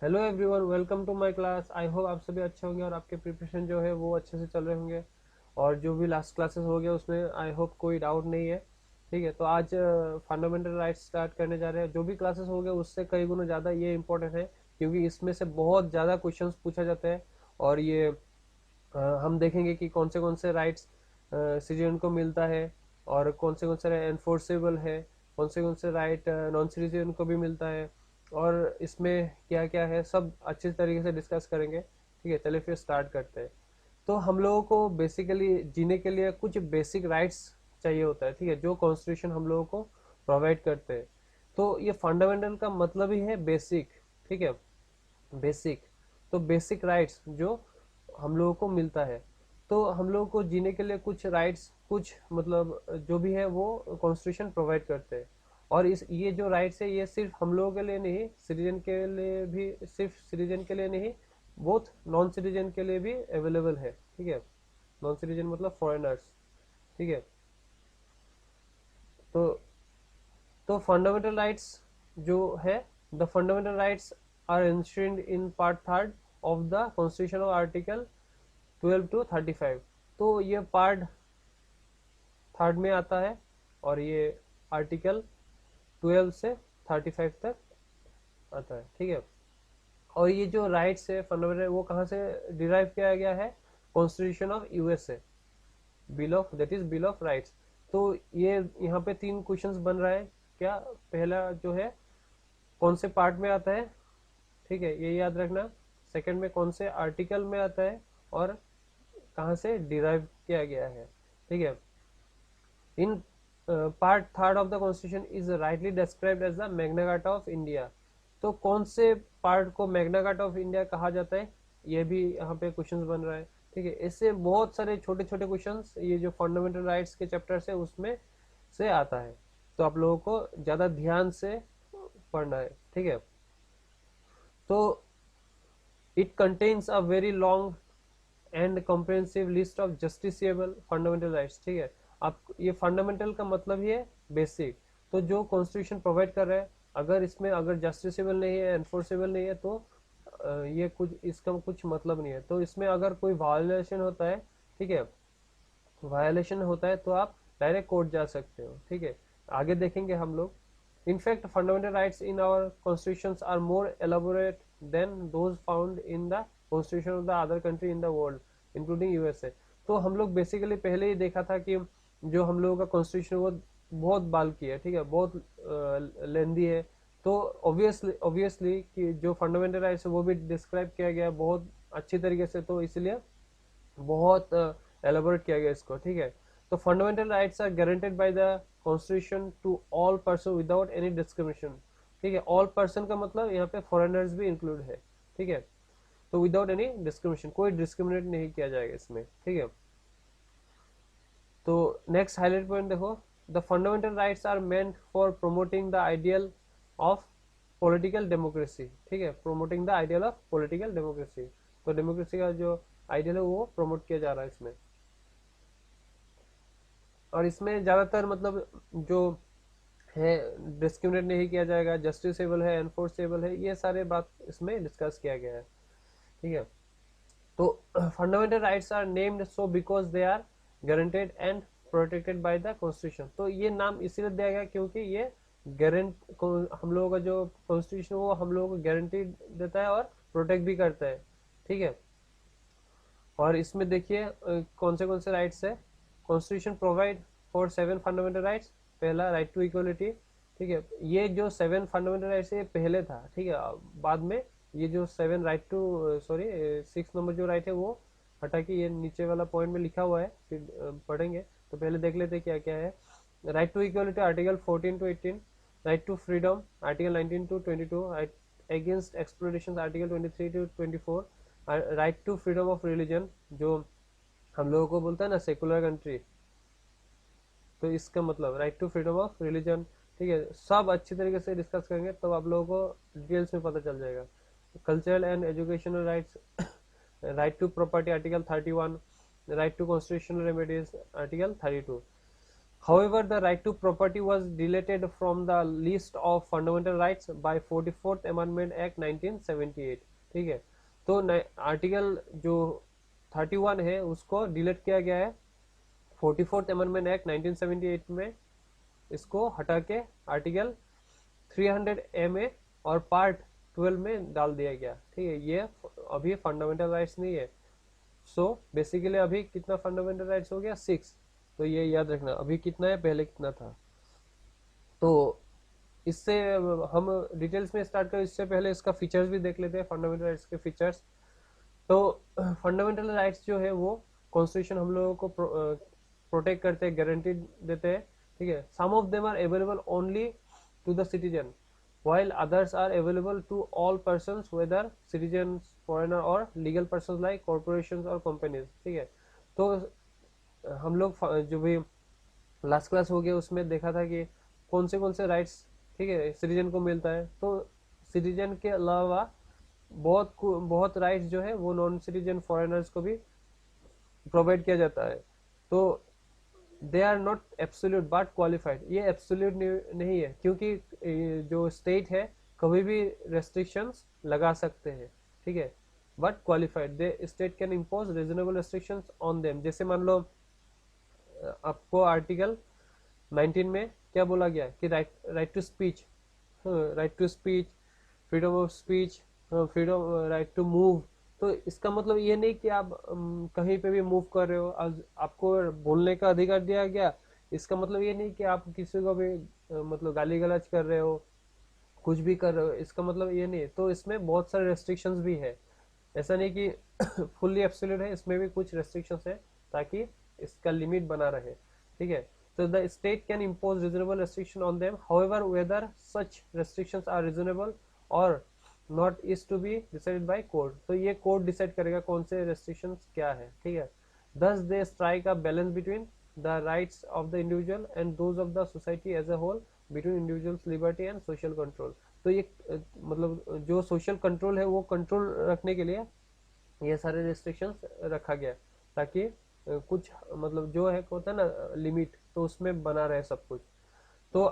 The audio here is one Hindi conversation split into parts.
Hello everyone, welcome to my class. I hope आप सभी अच्छे होंगे और आपके प्रिपरेशन जो है वो अच्छे से चल रहे होंगे। और जो भी लास्ट क्लासेस हो गया उसमें आई होप कोई डाउट नहीं है। ठीक है, तो आज फंडामेंटल राइट्स स्टार्ट करने जा रहे हैं। जो भी क्लासेस हो गए उससे कई गुना ज़्यादा ये इंपॉर्टेंट है, क्योंकि इसमें से बहुत ज़्यादा क्वेश्चंस पूछा जाता है। और ये हम देखेंगे कि कौन से राइट्स सिटीजन को मिलता है और कौन से एनफोर्सेबल है, कौन से राइट नॉन सिटीजन को भी मिलता है, और इसमें क्या क्या है सब अच्छे तरीके से डिस्कस करेंगे। ठीक है, चलिए फिर स्टार्ट करते हैं। तो हम लोगों को बेसिकली जीने के लिए कुछ बेसिक राइट्स चाहिए होता है, ठीक है, जो कॉन्स्टिट्यूशन हम लोगों को प्रोवाइड करते हैं। तो ये फंडामेंटल का मतलब ही है बेसिक। ठीक है, बेसिक। तो बेसिक राइट्स जो हम लोगों को मिलता है, तो हम लोगों को जीने के लिए कुछ राइट्स, कुछ मतलब जो भी है वो कॉन्स्टिट्यूशन प्रोवाइड करते हैं। और इस ये जो राइट्स है ये सिर्फ हम लोगों के लिए नहीं, सिटीजन के लिए भी, सिर्फ सिटीजन के लिए नहीं, बोथ नॉन सिटीजन के लिए भी अवेलेबल है। ठीक है, नॉन सिटीजन मतलब फॉरेनर्स। ठीक है, तो फंडामेंटल राइट्स जो है, the fundamental rights are insured in part third of the constitution of article 12 to 35। तो ये पार्ट थर्ड में आता है और ये आर्टिकल 12 से 35 तक आता है। ठीक है, और ये जो राइट्स है फंडामेंटल, वो कहाँ से डिराइव किया गया है? Constitution of USA, bill of, that is bill of rights. तो ये यहाँ पे तीन क्वेश्चंस बन रहा है। क्या? पहला जो है कौन से पार्ट में आता है, ठीक है, ये याद रखना। सेकंड में कौन से आर्टिकल में आता है, और कहाँ से डिराइव किया गया है। ठीक है, in part third of the constitution is rightly described as the Magna Carta of India. तो कौन से पार्ट को मैग्ना कार्टा ऑफ इंडिया कहा जाता है, ये भी यहाँ पे क्वेश्चंस बन रहा है। ठीक है, इससे बहुत सारे छोटे छोटे क्वेश्चंस ये जो फंडामेंटल राइट्स के चैप्टर से उसमें से आता है। तो आप लोगों को ज्यादा ध्यान से पढ़ना है। ठीक है, तो it contains a very long and comprehensive list of justiciable fundamental rights. ठीक है, आप ये फंडामेंटल का मतलब ही है बेसिक। तो जो कॉन्स्टिट्यूशन प्रोवाइड कर रहा है, अगर इसमें अगर जस्टिसेबल नहीं है, एनफोर्सेबल नहीं है, तो ये कुछ इसका कुछ मतलब नहीं है। तो इसमें अगर कोई वायोलेशन होता है, ठीक है, वायोलेशन होता है तो आप डायरेक्ट कोर्ट जा सकते हो। ठीक है, आगे देखेंगे हम लोग। In fact fundamental rights in our constitutions are more elaborate than those found in the constitution of the other country in the world, including USA. तो हम लोग बेसिकली पहले ही देखा था कि जो हम लोगों का कॉन्स्टिट्यूशन वो बहुत बाल्की है, ठीक है, बहुत लेंदी है। तो ऑब्वियसली कि जो फंडामेंटल राइट्स है वो भी डिस्क्राइब किया गया है बहुत अच्छी तरीके से, तो इसलिए बहुत एलाबोरेट किया गया इसको। ठीक है, तो fundamental rights are guaranteed by the constitution to all person without any discrimination. ठीक है, ऑल पर्सन का मतलब यहाँ पे फॉरेनर्स भी इंक्लूड है। ठीक है, तो विदाउट एनी डिस्क्रिमिनेशन, कोई डिस्क्रिमिनेट नहीं किया जाएगा इसमें। ठीक है, तो नेक्स्ट हाईलाइट पॉइंट देखो, the fundamental rights are meant for promoting the ideal of political democracy. ठीक है, promoting the ideal of political democracy. तो डेमोक्रेसी का जो आइडियल है वो प्रमोट किया जा रहा है इसमें। और इसमें ज्यादातर मतलब जो है डिस्क्रिमिनेट नहीं किया जाएगा, जस्टिसेबल है, एनफोर्सेबल है, ये सारे बात इसमें डिस्कस किया गया है। ठीक है, तो fundamental rights are named so because they are guaranteed and protected by the constitution. तो ये नाम इसीलिए दिया गया क्योंकि ये गारंट हम लोगों का जो कॉन्स्टिट्यूशन वो हम लोगों को गारंटी देता है और प्रोटेक्ट भी करता है। ठीक है, और इसमें देखिए कौन से राइट्स है। Constitution provide for 7 fundamental rights. पहला राइट टू इक्वलिटी। ठीक है, ये जो 7 फंडामेंटल राइट्स है ये पहले था। ठीक है, बाद में ये जो 7 राइट टू, सॉरी 6 नंबर जो राइट है वो हटा के ये नीचे वाला पॉइंट में लिखा हुआ है, फिर पढ़ेंगे। तो पहले देख लेते क्या क्या है। Right to equality article 14 to 18, right to freedom article 19 to 22, right against exploration article 23 to 24, right to freedom of religion, जो हम लोगों को बोलता है ना सेकुलर कंट्री, तो इसका मतलब right to freedom of religion. ठीक है, सब अच्छी तरीके से डिस्कस करेंगे तब आप लोगों को डिटेल्स में पता चल जाएगा। Cultural and educational rights, right to property article 31, right to constitutional remedies article 32। However, the right to property was deleted from the list of fundamental rights by 44th Amendment Act 1978. ठीक है, तो आर्टिकल जो 31 है उसको डिलीट किया गया है 44th Amendment Act 1978 में, इसको हटा के आर्टिकल 300 में और पार्ट 12 में डाल दिया गया। ठीक है, ये अभी फंडामेंटल राइट्स नहीं है। सो बेसिकली अभी कितना फंडामेंटल राइट्स हो गया, 6। तो ये याद रखना, अभी कितना है, पहले कितना था। तो इससे हम डिटेल्स में स्टार्ट करें इससे पहले इसका फीचर्स भी देख लेते हैं, फंडामेंटल राइट्स के फीचर्स। तो फंडामेंटल राइट्स जो है वो कॉन्स्टिट्यूशन हम लोगों को प्रोटेक्ट करते हैं, गारंटी देते हैं। ठीक है, some of them are available only to the citizen while others are available to all persons whether citizens, foreigner or legal persons like corporations or companies। ठीक है, तो हम लोग जो भी लास्ट क्लास हो गया उसमें देखा था कि कौन से राइट्स, ठीक है, सिटीजन को मिलता है। तो सिटीजन के अलावा बहुत राइट्स जो है वो नॉन सिटीजन फॉरेनर्स को भी प्रोवाइड किया जाता है। तो they are not absolute but qualified, ये एब्सोल्यूट नहीं है, क्योंकि जो स्टेट है कभी भी रेस्ट्रिक्शंस लगा सकते हैं। ठीक है, but qualified, they state can impose reasonable restrictions on them. जैसे मान लो आपको आर्टिकल 19 में क्या बोला गया कि right to speech, freedom of speech, freedom, right to move. तो इसका मतलब ये नहीं कि आप कहीं पे भी मूव कर रहे हो, आपको बोलने का अधिकार दिया गया। इसका मतलब ये नहीं कि आप किसी को भी मतलब गाली गलौज कर रहे हो, कुछ भी कर रहे हो, इसका मतलब ये नहीं। तो इसमें बहुत सारे रेस्ट्रिक्शंस भी है, ऐसा नहीं कि फुल्ली एब्सोल्यूट है, इसमें भी कुछ रेस्ट्रिक्शंस है ताकि इसका लिमिट बना रहे। ठीक है, so the state can impose reasonable restriction on them, however whether such restrictions are reasonable or not is to be decided by court। तो ये कोर्ट डिसाइड करेगा कौन से restrictions क्या है। ठीक है, thus they strike a balance between the rights of the individual and those of the society as a whole, between individual's liberty and social control। तो ये मतलब जो सोशल कंट्रोल है वो कंट्रोल रखने के लिए ये सारे रेस्ट्रिक्शंस रखा गया, ताकि कुछ मतलब जो है होता है ना लिमिट, तो उसमें बना रहे सब कुछ। तो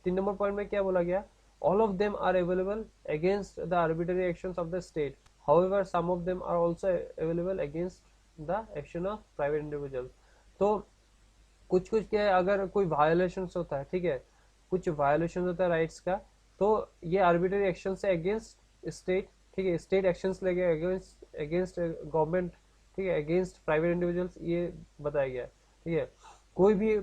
3 नंबर पॉइंट में क्या बोला गया, all of them are available against the arbitrary actions of the state, however some of them are also available against the action of private individual. तो कुछ क्या है, अगर कोई वायोलेशन होता है, ठीक है, कुछ वायोलेशन होता है राइट्स का, तो ये आर्बिट्ररी एक्शन से अगेंस्ट स्टेट, ठीक है, स्टेट एक्शंस लेके अगेंस्ट गवर्नमेंट, ठीक है, अगेंस्ट प्राइवेट इंडिविजुअल्स, ये बताया गया। ठीक है, कोई भी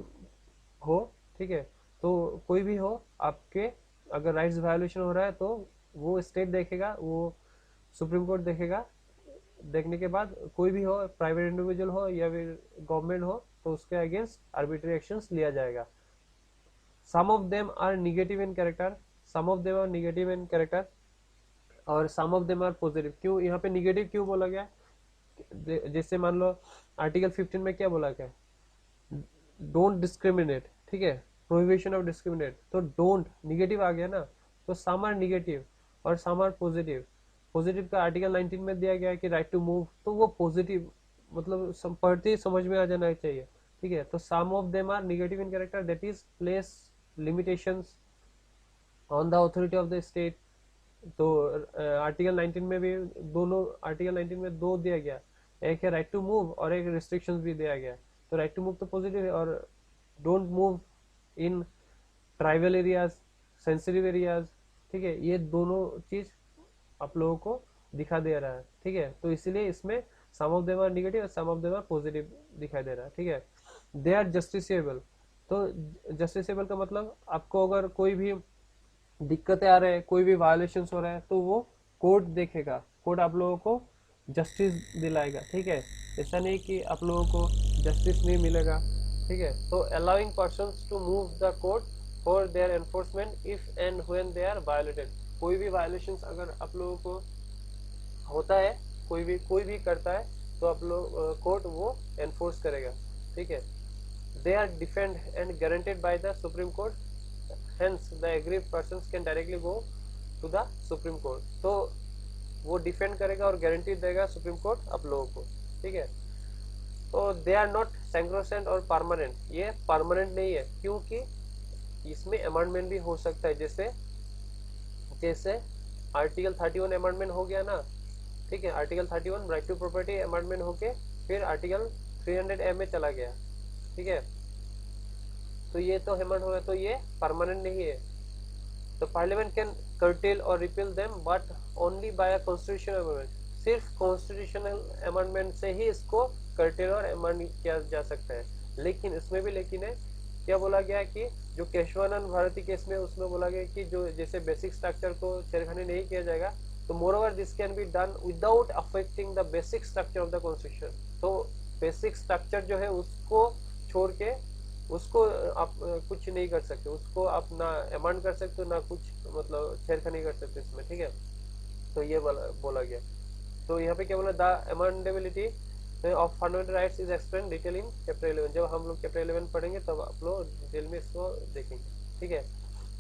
हो, ठीक है, तो कोई भी हो आपके अगर राइट्स वायोलेशन हो रहा है तो वो स्टेट देखेगा, वो सुप्रीम कोर्ट देखेगा, देखने के बाद कोई भी हो, प्राइवेट इंडिविजुअल हो या फिर गवर्नमेंट हो, तो उसके अगेंस्ट आर्बिट्ररी एक्शंस लिया जाएगा। Some of them are negative in character, some of them are negative in character और some of them are positive. क्यों यहाँ पे निगेटिव क्यों बोला गया, जैसे मान लो आर्टिकल 15 में क्या बोला गया, डोंट डिस्क्रिमिनेट। ठीक है, प्रोहिबिशन ऑफ डिस्क्रिमिनेट, तो डोंट निगेटिव आ गया ना, तो सम आर निगेटिव और सम आर पॉजिटिव। पॉजिटिव का आर्टिकल 19 में दिया गया कि राइट टू मूव, तो वो पॉजिटिव मतलब पढ़ते ही समझ में आ जाना चाहिए। ठीक है, तो some of them are negative in character, that is place limitations on the authority of the state. तो आर्टिकल 19 में भी दोनों, आर्टिकल 19 में दो दिया गया, एक है राइट टू मूव और एक रिस्ट्रिक्शंस भी दिया गया। तो राइट टू मूव तो पॉजिटिव है, और don't move in tribal areas, sensitive areas, ठीक है, ये दोनों चीज आप लोगों को दिखा दे रहा है। ठीक है, तो इसलिए इसमें सम ऑफ देम आर निगेटिव और some of them are positive दिखाई दे रहा है। ठीक है, दे आर जस्टिसेबल। तो जस्टिसेबल का मतलब आपको अगर कोई भी दिक्कतें आ रहे हैं, कोई भी वायोलेशन हो रहा है, तो वो कोर्ट देखेगा, कोर्ट आप लोगों को जस्टिस दिलाएगा। ठीक है, ऐसा नहीं कि आप लोगों को जस्टिस नहीं मिलेगा। ठीक है, तो allowing persons to move the court for their enforcement if and when they are violated. कोई भी वायोलेशन अगर आप लोगों को होता है, कोई भी करता है, तो आप लोग कोर्ट वो एनफोर्स करेगा। ठीक है, they are defend and guaranteed by the supreme court, hence the aggrieved persons can directly go to the supreme court। तो वो डिफेंड करेगा और गारंटी देगा सुप्रीम कोर्ट आप लोगों को। ठीक है, तो दे आर नॉट सैंक्रोसेंट और परमानेंट, ये परमानेंट नहीं है, क्योंकि इसमें अमेंडमेंट भी हो सकता है। जैसे जैसे आर्टिकल 31 अमेंडमेंट हो गया ना, ठीक है, article 31 right to property amendment होके फिर आर्टिकल 300A में चला गया, ठीक है, तो ये तो अमेंड हुआ, तो ये परमानेंट नहीं है। तो parliament can curtail or repeal them but only by a constitutional amendment, सिर्फ कॉन्स्टिट्यूशनल अमेंडमेंट से ही इसको कर्टेल और अमेंड किया जा सकता है। लेकिन इसमें भी लेकिन है, क्या बोला गया कि जो केशवानंद भारती केस में उसमें बोला गया कि जो जैसे बेसिक स्ट्रक्चर को छेड़खानी नहीं किया जाएगा, तो more over this can be done without affecting the basic structure of the constitution. तो बेसिक स्ट्रक्चर जो है उसको छोड़ के उसको आप कुछ नहीं कर सकते, उसको आप ना अमेंड कर सकते हो ना कुछ मतलब छेड़खानी कर सकते इसमें, ठीक है। तो ये बोला गया। तो यहाँ पे क्या बोला, the amendability of fundamental rights is explain detail in chapter 11। जब हम लोग चैप्टर 11 पढ़ेंगे तब आप लोग डिटेल में इसको देखेंगे, ठीक है।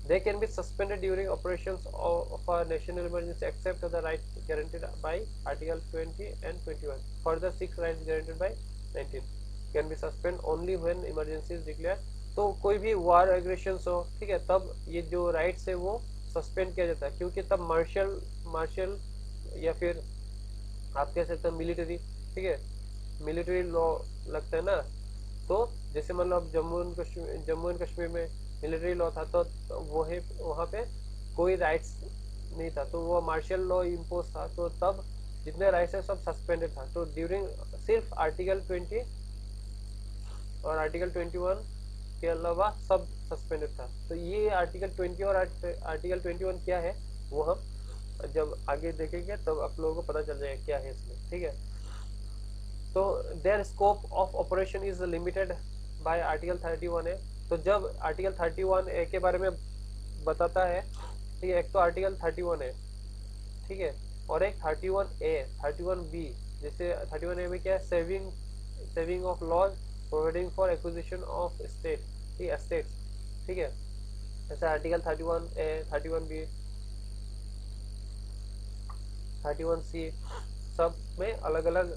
They can be suspended during operations of a national emergency except the rights guaranteed by Article 20 and 21. Further, 6 rights guaranteed by 19 can be suspended only when emergency is declared. तो कोई भी वार एग्रेशंस हो, ठीक है, तब ये जो राइट्स है वो सस्पेंड किया जाता है, क्योंकि तब मार्शल या फिर आप कह सकते हैं मिलिट्री, ठीक है, मिलिट्री लॉ लगता है ना। तो जैसे मतलब जम्मू एंड कश्मीर में मिलिट्री लॉ था, तो वो है वहाँ पे कोई राइट्स नहीं था, तो वो मार्शल लॉ इम्पोज था, तो तब जितने राइट्स है सब सस्पेंडेड था। तो ड्यूरिंग सिर्फ आर्टिकल 20 और आर्टिकल 21 के अलावा सब सस्पेंडेड था। तो ये आर्टिकल 20 और आर्टिकल 21 क्या है वो हम जब आगे देखेंगे तब आप लोगों को पता चल जाएगा क्या है इसमें, ठीक है। तो their scope of operation is limited by article 31 है। तो जब आर्टिकल 31A के बारे में बताता है, ठीक है, एक तो आर्टिकल 31 है, ठीक है, और एक 31A 31B। जैसे 31A में क्या है, saving of laws providing for acquisition of estates, ठीक है। जैसे आर्टिकल 31A 31B 31C सब में अलग अलग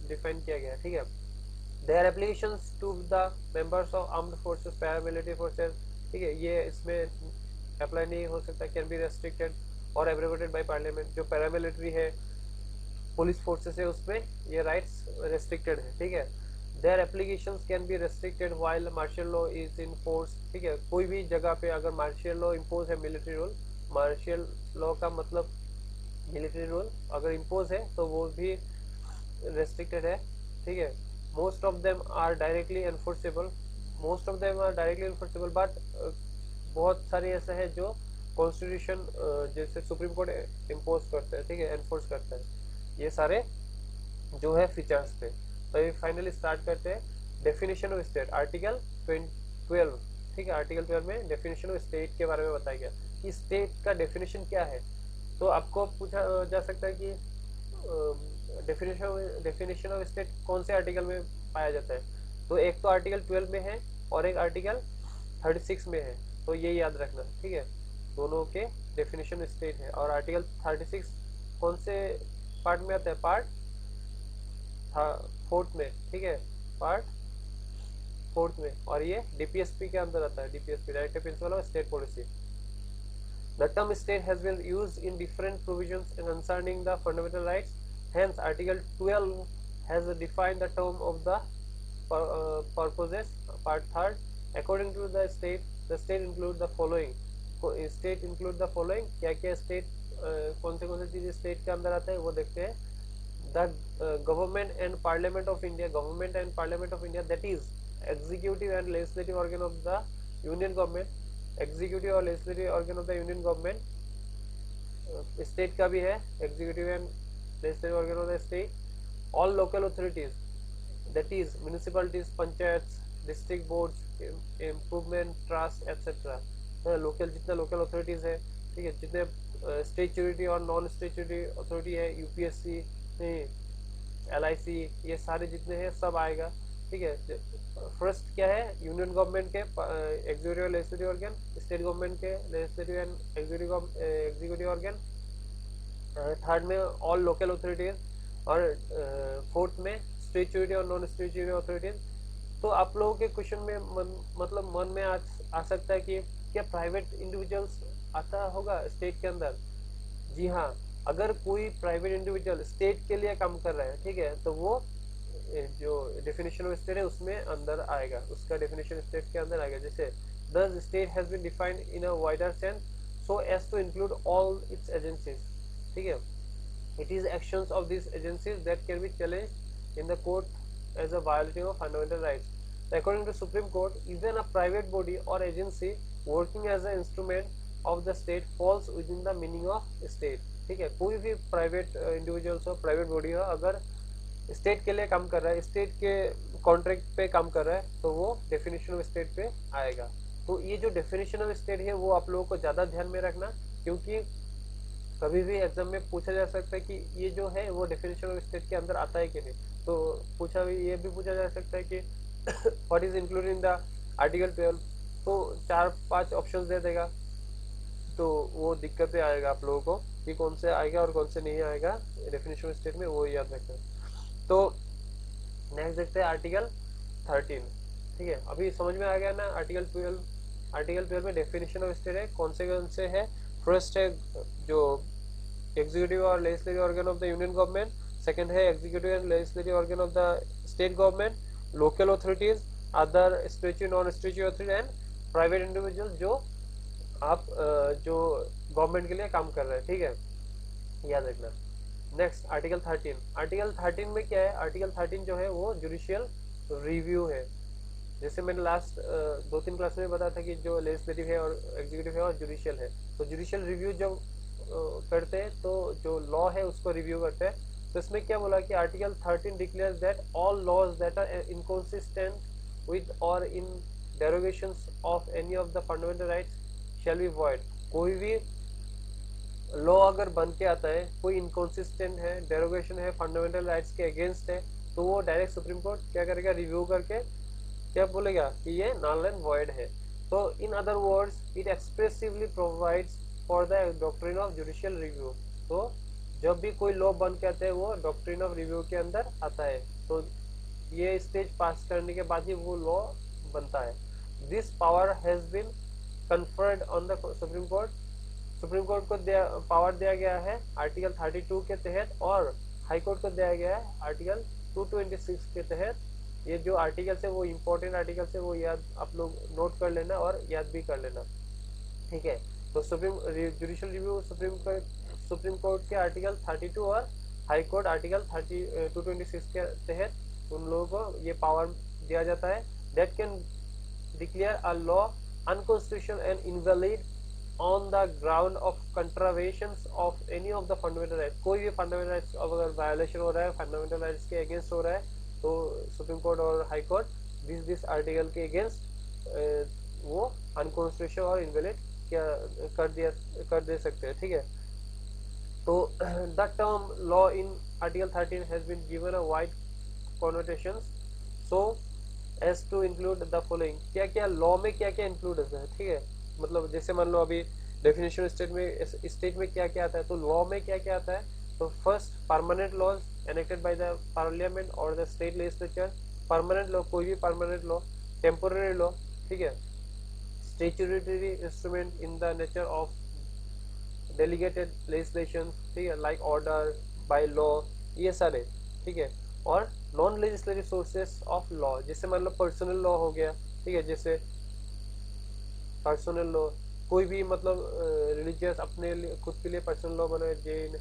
डिफाइन किया गया, ठीक है। Their applications to the members of armed forces paramilitary forces, ठीक है, ये इसमें अप्लाई नहीं हो सकता, कैन बी रेस्ट्रिक्टेड और एब्रोगेटेड बाय पार्लियामेंट। जो पैरामिलिट्री है पुलिस फोर्सेस है उसमें ये राइट्स रेस्ट्रिक्टेड है, ठीक है। Their applications can be restricted while martial law is in force, ठीक है, कोई भी जगह पे अगर मार्शल लॉ इम्पोज है, मिलिट्री रूल, मार्शल लॉ का मतलब मिलिट्री रूल अगर इम्पोज है तो वो भी रेस्ट्रिक्टेड है, ठीक है। Most of them are directly enforceable, but बहुत सारे ऐसे हैं जो कॉन्स्टिट्यूशन जैसे सुप्रीम कोर्ट इम्पोज करते हैं, ठीक है, एनफोर्स करता है। ये सारे जो है फीचर्स थे। तो ये फाइनली स्टार्ट करते हैं डेफिनेशन ऑफ स्टेट, आर्टिकल 12, ठीक है। आर्टिकल 12 में डेफिनेशन ऑफ स्टेट के बारे में बताया गया कि स्टेट का डेफिनेशन क्या है। तो आपको पूछा जा सकता है कि डेफिनेशन ऑफ स्टेट कौन से आर्टिकल में पाया जाता है। तो एक तो आर्टिकल 12 में है और एक आर्टिकल 36 में है, तो ये याद रखना, ठीक है, दोनों के डेफिनेशन स्टेट है। और आर्टिकल 36 कौन से पार्ट में आता है, पार्ट 4 में, ठीक है, पार्ट 4 में, और ये डीपीएसपी के अंदर आता है, DPSP directive principle of state policy. The term state has been used in different provisions concerning the fundamental rights. Hence, Article 12 has defined the term of the purposes. Part 3. According to the state include the following. State include the following. क्या-क्या state कौन से चीजें state के अंदर आता है वो देखते हैं। The government and parliament of India, that is executive and legislative organ of the union government. Executive और legislative organ of the union government, state का भी है executive and legislative organ of the state. All local authorities, that is municipalities, panchayat, district boards, improvement trust etcetera. Local जितने लोकल अथॉरिटीज है, ठीक है, जितने स्टेचुटरी और नॉन स्टेचुटरी अथॉरिटी है, यूपीएससी, LIC, ये सारे जितने हैं सब आएगा, ठीक है। फर्स्ट क्या है, यूनियन गवर्नमेंट के एग्जीक्यूटिव और लेजिस्लेटिव ऑर्गन, स्टेट गवर्नमेंट के legislative and executive organ, third में ऑल लोकल अथॉरिटीज, और फोर्थ में स्टेचुटरी और नॉन स्टेचुटरी अथॉरिटीज। तो आप लोगों के क्वेश्चन में मतलब मन में आ सकता है कि क्या प्राइवेट इंडिविजुअल्स आता होगा स्टेट के अंदर? जी हाँ, अगर कोई प्राइवेट इंडिविजुअल स्टेट के लिए काम कर रहा है, ठीक है, तो वो जो डेफिनेशन ऑफ स्टेट है उसमें अंदर आएगा, उसका डेफिनेशन स्टेट के अंदर आएगा। जैसे the state has been defined in a wider sense so as to include all its agencies, ठीक है। It is actions of this agencies that can be challenged in the court as a violating of fundamental rights. According to Supreme Court, even a private body or agency working as an instrument of the state falls within the meaning of state, ठीक है। कोई भी प्राइवेट इंडिविजुअल्स हो, प्राइवेट बॉडी हो, अगर स्टेट के लिए काम कर रहा है, स्टेट के कॉन्ट्रैक्ट पे काम कर रहा है, तो वो डेफिनेशन ऑफ स्टेट पे आएगा। तो ये जो डेफिनेशन ऑफ स्टेट है वो आप लोगों को ज्यादा ध्यान में रखना, क्योंकि कभी भी एग्जाम में पूछा जा सकता है कि ये जो है वो डेफिनेशन ऑफ स्टेट के अंदर आता है कि नहीं। तो ये भी पूछा जा सकता है कि what is included in the article 12, तो 4-5 ऑप्शन दे देगा, तो वो दिक्कत आएगा आप लोगों को कि कौन से आएगा और कौन से नहीं आएगा डेफिनेशन ऑफ स्टेट में, वो याद रखना। तो नेक्स्ट देखते हैं आर्टिकल 13, ठीक है। अभी समझ में आ गया ना आर्टिकल 12? आर्टिकल 12 में डेफिनेशन ऑफ स्टेट है, कौन से है। फर्स्ट है जो एग्जीक्यूटिव और legislative organ of the union government, second है executive and legislative organ of the state government, local authorities, other statutory non statutory authority and private individuals जो आप जो गवर्नमेंट के लिए काम कर रहे हैं, ठीक है, याद रखना। Next article 13। आर्टिकल 13 में क्या है? आर्टिकल 13 जो है वो जुडिशियल रिव्यू है। जैसे मैंने लास्ट 2-3 क्लास में बताया था कि जो लेजिस्लेटिव है और एग्जीक्यूटिव है और जुडिशियल है, तो जुडिशियल रिव्यू जब करते हैं तो जो लॉ है उसको रिव्यू करते हैं। तो इसमें क्या बोला कि article 13 declares that all laws that are inconsistent with or in derogations of any of the fundamental rights shall be void. कोई भी लॉ अगर बन के आता है, कोई इनकंसिस्टेंट है, डेरोगेशन है, फंडामेंटल राइट्स के अगेंस्ट है, तो वो डायरेक्ट सुप्रीम कोर्ट क्या करेगा? रिव्यू करके क्या बोलेगा कि ये नल एंड वॉइड है। तो in other words it expressively provides for the doctrine of judicial review. तो जब भी कोई लॉ बन के आता है वो डॉक्ट्रिन ऑफ रिव्यू के अंदर आता है, तो ये स्टेज पास करने के बाद ही वो लॉ बनता है। This power has been conferred on the supreme court. Supreme court को पावर दिया गया है आर्टिकल 32 के तहत, और हाई कोर्ट को दिया गया है आर्टिकल 226 के तहत। ये जो आर्टिकल्स है वो इम्पोर्टेंट आर्टिकल्स है, वो याद आप लोग नोट कर लेना और याद भी कर लेना, ठीक है। तो supreme judicial review supreme court के आर्टिकल 32 और हाई कोर्ट आर्टिकल 226 के तहत उन लोगों को ये पावर दिया जाता है, that can declare a law unconstitutional and invalid on the ground of contraventions of any of the fundamental rights. कोई भी फंडामेंटल राइट्स अगर वायोलेशन हो रहा है, फंडामेंटल राइट्स के अगेंस्ट हो रहा है, तो सुप्रीम कोर्ट और हाई कोर्ट दिस आर्टिकल के अगेंस्ट वो अनकॉन्स्टिट्यूशनल और इनवैलिड क्या कर दे सकते हैं, ठीक है। तो the term law in article 13 has been given a wide connotations so as to include the following. क्या क्या लॉ में क्या क्या इंक्लूड है, ठीक है। मतलब जैसे मान लो अभी डेफिनेशन स्टेट में क्या क्या आता है, तो लॉ में क्या क्या आता है। तो first, permanent laws enacted by the parliament or the state legislature। Permanent law, कोई भी परमानेंट लॉ। टेम्पोररी लॉ, ठीक है। Statutory instrument in the nature of delegated legislation, ठीक है, लाइक ऑर्डर, बाय लॉ, ये सारे, ठीक है। और non legislative sources of law, जैसे मान लो पर्सनल लॉ हो गया, ठीक है। जैसे पर्सनल लॉ, कोई भी मतलब रिलीजियस अपने खुद के लिए पर्सनल लॉ बनाए, जैन,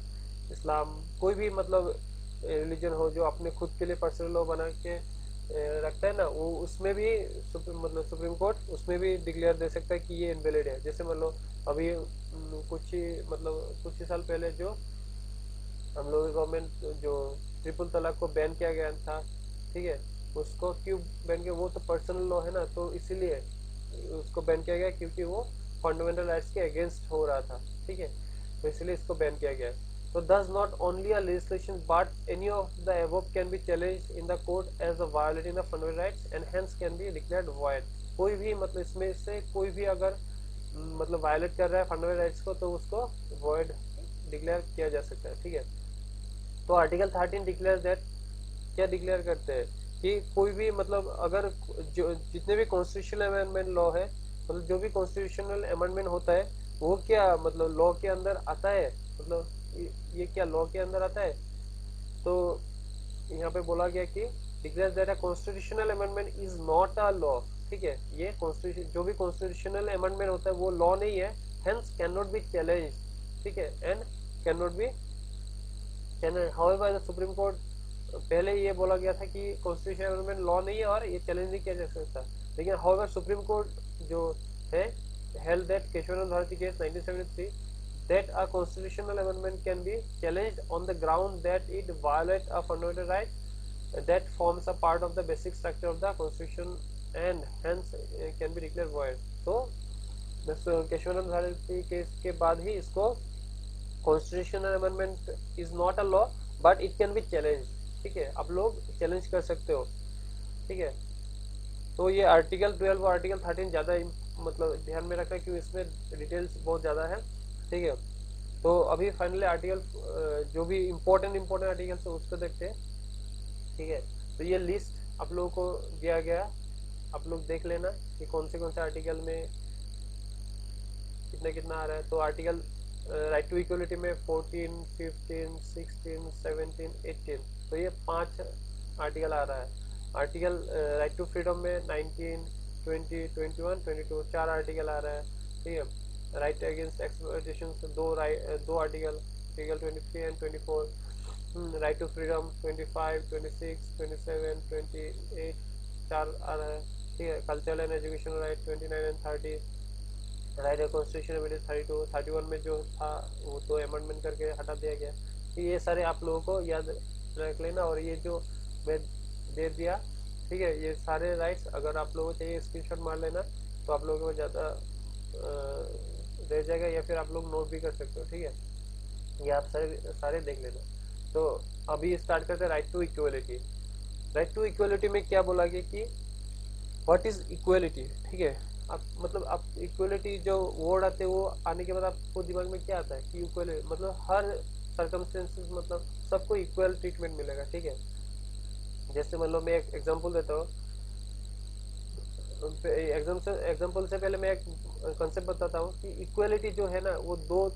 इस्लाम, कोई भी मतलब रिलीजन हो जो अपने खुद के लिए पर्सनल लॉ बना के रखता है ना, वो उसमें भी सुप्रीम कोर्ट उसमें भी डिक्लेयर दे सकता है कि ये इनवैलिड है। जैसे मान लो अभी कुछ ही साल पहले जो हम लोग गवर्नमेंट जो ट्रिपल तलाक को बैन किया गया था, ठीक है, उसको क्यों बैन किया? वो तो पर्सनल लॉ है ना, तो इसीलिए उसको बैन किया गया, क्योंकि वो फंडामेंटल राइट्स के अगेंस्ट हो रहा था, ठीक है, तो इसलिए इसको बैन किया गया। So thus not only a legislation but any of the above can be challenged in the court as a violating the fundamental rights and hence can be declared void। कोई भी मतलब इसमें से कोई भी अगर मतलब वायलेट कर रहा है फंडामेंटल राइट्स को, तो उसको void डिक्लेयर किया जा सकता है, ठीक है। तो आर्टिकल 13 डिक्लेयर दैट क्या डिक्लेयर करते हैं कि कोई भी मतलब अगर जो जितने भी कॉन्स्टिट्यूशनल अमेंडमेंट लॉ है, मतलब जो भी कॉन्स्टिट्यूशनल अमेंडमेंट होता है वो क्या मतलब लॉ के अंदर आता है, मतलब ये क्या लॉ के अंदर आता है। तो यहाँ पे बोला गया कि declare that a constitutional amendment is not a law. ठीक है, ये कॉन्स्टिट्यूशन जो भी कॉन्स्टिट्यूशनल अमेंडमेंट होता है वो लॉ नहीं है, hence can not be challenge. ठीक है, and can not be however the supreme court, पहले ये बोला गया था कि कॉन्स्टिट्यूशन अमेंडमेंट लॉ नहीं है और ये चैलेंज नहीं किया जा सकता, लेकिन हाउएवर सुप्रीम कोर्ट जो है held that Keshwanan Bharati case 1973 that a constitutional amendment can be challenged on the ground that it violates a fundamental right that forms a part of the basic structure of the constitution and hence can be declared void। तो केशवानंद भारती केस के बाद ही इसको constitutional amendment is not a law but it can be challenge. ठीक है, आप लोग चैलेंज कर सकते हो। ठीक है, तो ये आर्टिकल 12 और आर्टिकल 13 ज्यादा मतलब ध्यान में रखना क्योंकि इसमें डिटेल्स बहुत ज्यादा है। ठीक है, तो अभी फाइनली आर्टिकल जो भी इम्पोर्टेंट आर्टिकल्स है उसको देखते हैं। ठीक है, तो ये लिस्ट आप लोगों को दिया गया, आप लोग देख लेना कि कौन से आर्टिकल में कितना कितना आ रहा है। तो आर्टिकल राइट टू इक्वलिटी में 14, 15, 16, 17, 18, तो ये 5 आर्टिकल आ रहा है। आर्टिकल राइट टू फ्रीडम में 19, 20, 21, 22 4 आर्टिकल आ रहा है। ठीक है, राइट अगेंस्ट एक्सप्लॉयटेशन से दो article, article 23 and 24। Right to freedom 25, 26, 27, 28 4 आ रहा है। ठीक है, cultural and educational right 29 and 30। Right constitution amendment 32, 31 में जो था वो तो अमेंडमेंट करके हटा दिया गया। तो ये सारे आप लोगों को याद रख लेना, और ये जो मैं दे दिया, ठीक है, ये सारे राइट्स अगर आप लोगों को चाहिए स्क्रीनशॉट मार लेना, तो आप लोगों को ज़्यादा रह जाएगा, या फिर आप लोग नोट भी कर सकते हो। ठीक है, ये आप सारे सारे देख लेना। तो अभी स्टार्ट करते हैं right to equality. Right to equality में क्या बोला गया कि व्हाट इज इक्वलिटी। ठीक है, आप मतलब आप इक्वलिटी जो वर्ड आते हैं वो आने के बाद आपको दिमाग में क्या आता है कि इक्वलिटी मतलब हर सर्कमस्टेंसेस मतलब सबको इक्वल ट्रीटमेंट मिलेगा। ठीक है, जैसे मान लो मैं एक एग्जांपल देता हूँ, एग्जाम्पल से पहले मैं एक कंसेप्ट बताता हूँ कि इक्वलिटी जो है ना वो दो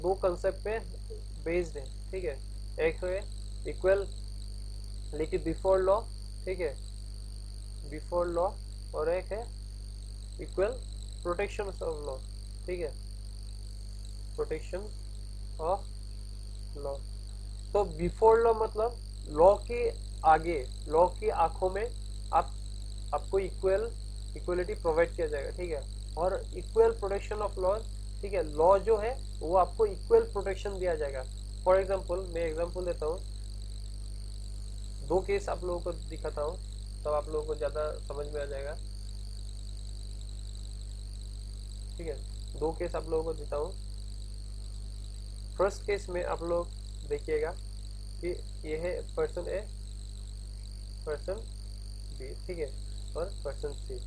दो कंसेप्ट पे बेस्ड है। ठीक है, एक है इक्वलिटी बिफोर लॉ, ठीक है, बिफोर लॉ, और एक है इक्वल प्रोटेक्शन ऑफ लॉ। ठीक है, प्रोटेक्शन ऑफ लॉ। तो बिफोर लॉ मतलब लॉ के आगे, लॉ की आंखों में आपको इक्वलिटी प्रोवाइड किया जाएगा। ठीक है, और इक्वल प्रोटेक्शन ऑफ लॉ, ठीक है, लॉ जो है वो आपको इक्वल प्रोटेक्शन दिया जाएगा। फॉर एग्जाम्पल मैं एग्जाम्पल देता हूँ, दो केस आप लोगों को दिखाता हूँ तब आप लोगों को ज्यादा समझ में आ जाएगा। ठीक है, दो केस आप लोगों को देता हूँ। फर्स्ट केस में आप लोग देखिएगा कि ये है पर्सन ए, पर्सन बी, ठीक है, और पर्सन सी।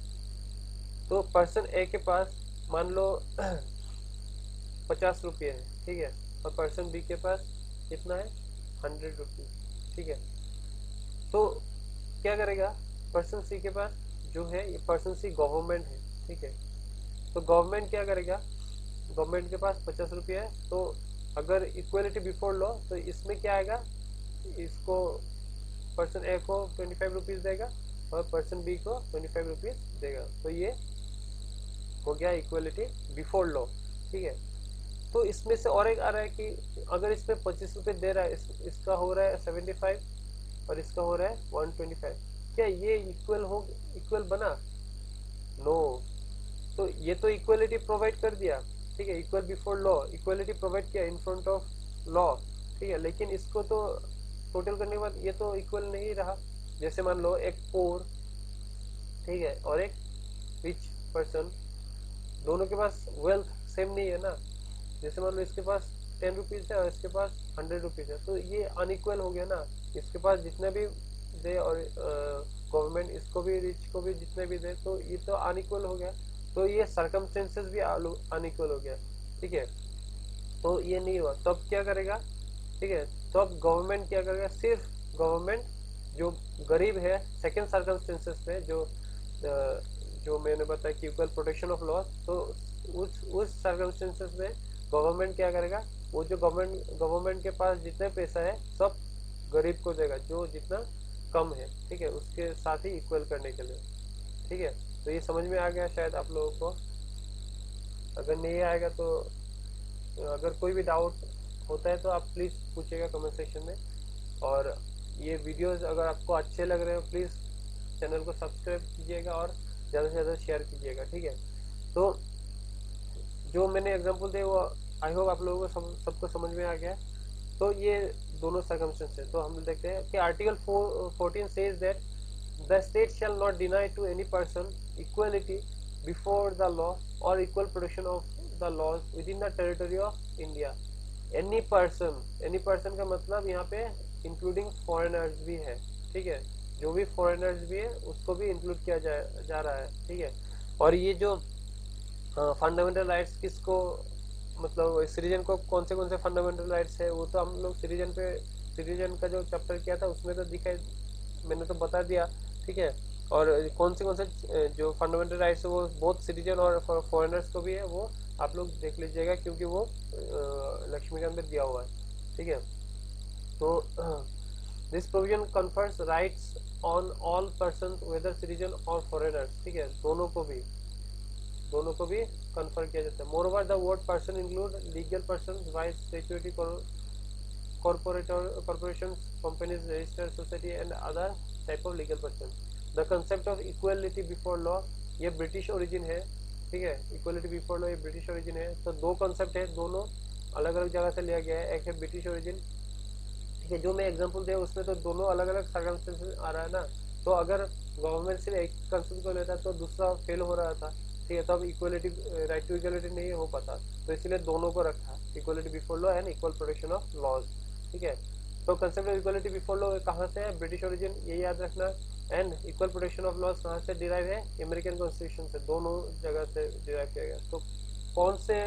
तो पर्सन ए के पास मान लो 50 रुपये है। ठीक है, और पर्सन बी के पास कितना है 100 रुपीज। ठीक है, तो क्या करेगा पर्सन सी के पास जो है, ये पर्सन सी गवर्नमेंट है। ठीक है, तो गवर्नमेंट क्या करेगा, गवर्नमेंट के पास 50 रुपये है, तो अगर इक्वलिटी बिफोर लॉ तो इसमें क्या आएगा, इसको पर्सन ए को 25 रुपीज देगा और पर्सन बी को 25 रुपीज देगा। तो ये हो गया इक्वलिटी बिफोर लॉ। ठीक है, तो इसमें से और एक आ रहा है कि अगर इसमें 25 रुपये दे रहा है, इसका हो रहा है 75 और इसका हो रहा है 125, क्या ये इक्वल बना? नो। तो ये तो इक्वलिटी प्रोवाइड कर दिया। ठीक है, equal before law, equality provide किया इन फ्रंट ऑफ लॉ। ठीक है, लेकिन इसको तो टोटल करने के बाद ये तो इक्वल नहीं रहा। जैसे मान लो एक पोर, ठीक है, और एक रिच पर्सन, दोनों के पास वेल्थ सेम नहीं है ना। जैसे मान लो इसके पास 10 रुपीज है और इसके पास 100 रुपीज है, तो ये अनइक्वल हो गया ना। इसके पास जितने भी दे और गवर्नमेंट इसको भी, रिच को भी जितने भी दे, तो ये तो अनइक्वल हो गया। तो ये सर्कमस्टेंसेस भी अनइक्वल हो गया। ठीक है, तो ये नहीं हुआ, तब क्या करेगा? ठीक है, तो अब गवर्नमेंट क्या करेगा, सिर्फ गवर्नमेंट जो गरीब है सेकेंड सर्कमस्टेंसेस में, जो मैंने बताया कि इक्वल प्रोटेक्शन ऑफ लॉ, तो उस सर्कमस्टेंसेस में गवर्नमेंट क्या करेगा, वो जो गवर्नमेंट के पास जितने पैसा है सब गरीब को देगा, जो जितना कम है, ठीक है, उसके साथ ही इक्वल करने के लिए, ठीक है। तो ये समझ में आ गया शायद आप लोगों को। अगर नहीं आएगा तो अगर कोई भी डाउट होता है तो आप प्लीज़ पूछिएगा कमेंट सेक्शन में। और ये वीडियोस अगर आपको अच्छे लग रहे हो प्लीज़ चैनल को सब्सक्राइब कीजिएगा और ज़्यादा से ज़्यादा शेयर कीजिएगा, ठीक है। तो जो मैंने एग्जांपल दिए वो आई होप आप लोगों को सबको समझ में आ गया। तो ये दोनों सर्कमस्टेंस है। तो हम देखते हैं कि article 14 says that the state shall not deny to any person equality before the law or equal protection of the laws within the territory of India. Any person का मतलब यहाँ पे इंक्लूडिंग फॉरेनर्स भी है, ठीक है, जो भी फॉरेनर्स भी है उसको भी इंक्लूड किया जा रहा है, ठीक है। और ये जो फंडामेंटल राइट्स किसको, मतलब सिटीजन को कौन से फंडामेंटल राइट्स है, वो तो हम लोग सिटीजन का जो चैप्टर किया था उसमें तो दिखाई, मैंने तो बता दिया, ठीक है। और कौन से जो फंडामेंटल राइट्स है वो बहुत सिटीजन और फॉरेनर्स को भी है, वो आप लोग देख लीजिएगा क्योंकि वो लक्ष्मीकांत में दिया हुआ है, ठीक है। तो this provision confers rights on all person whether citizen और फॉरेनर्स, ठीक है, दोनों को भी कन्फर किया जाता है। More over the word person include legal person, vice statutory corporations, companies, registered society and other type of legal person. The concept of equality before law ये ब्रिटिश ओरिजिन है, ठीक है, इक्वलिटी बिफोर लॉ ये ब्रिटिश ओरिजिन है। तो दो कंसेप्ट है, दोनों अलग अलग जगह से लिया गया है। एक है ब्रिटिश ओरिजिन, ठीक है, जो मैं एग्जांपल दिया उसमें तो दोनों अलग अलग सर्कमस्टेंसेस आ रहा है ना, तो अगर गवर्नमेंट सिर्फ एक कंसेप्ट को लेता तो दूसरा फेल हो रहा था, ठीक है, तो अब इक्वलिटी, राइट टू इक्वलिटी नहीं हो पाता, तो इसलिए दोनों को रखा, equality before law and equal protection of laws, ठीक है। तो concept of equality before law कहाँ से है, ब्रिटिश ओरिजिन, ये याद रखना। And equal protection of laws कहाँ से डिराइव है, अमेरिकन कॉन्स्टिट्यूशन से, दोनों जगह से डिराइव किया गया। तो कौन से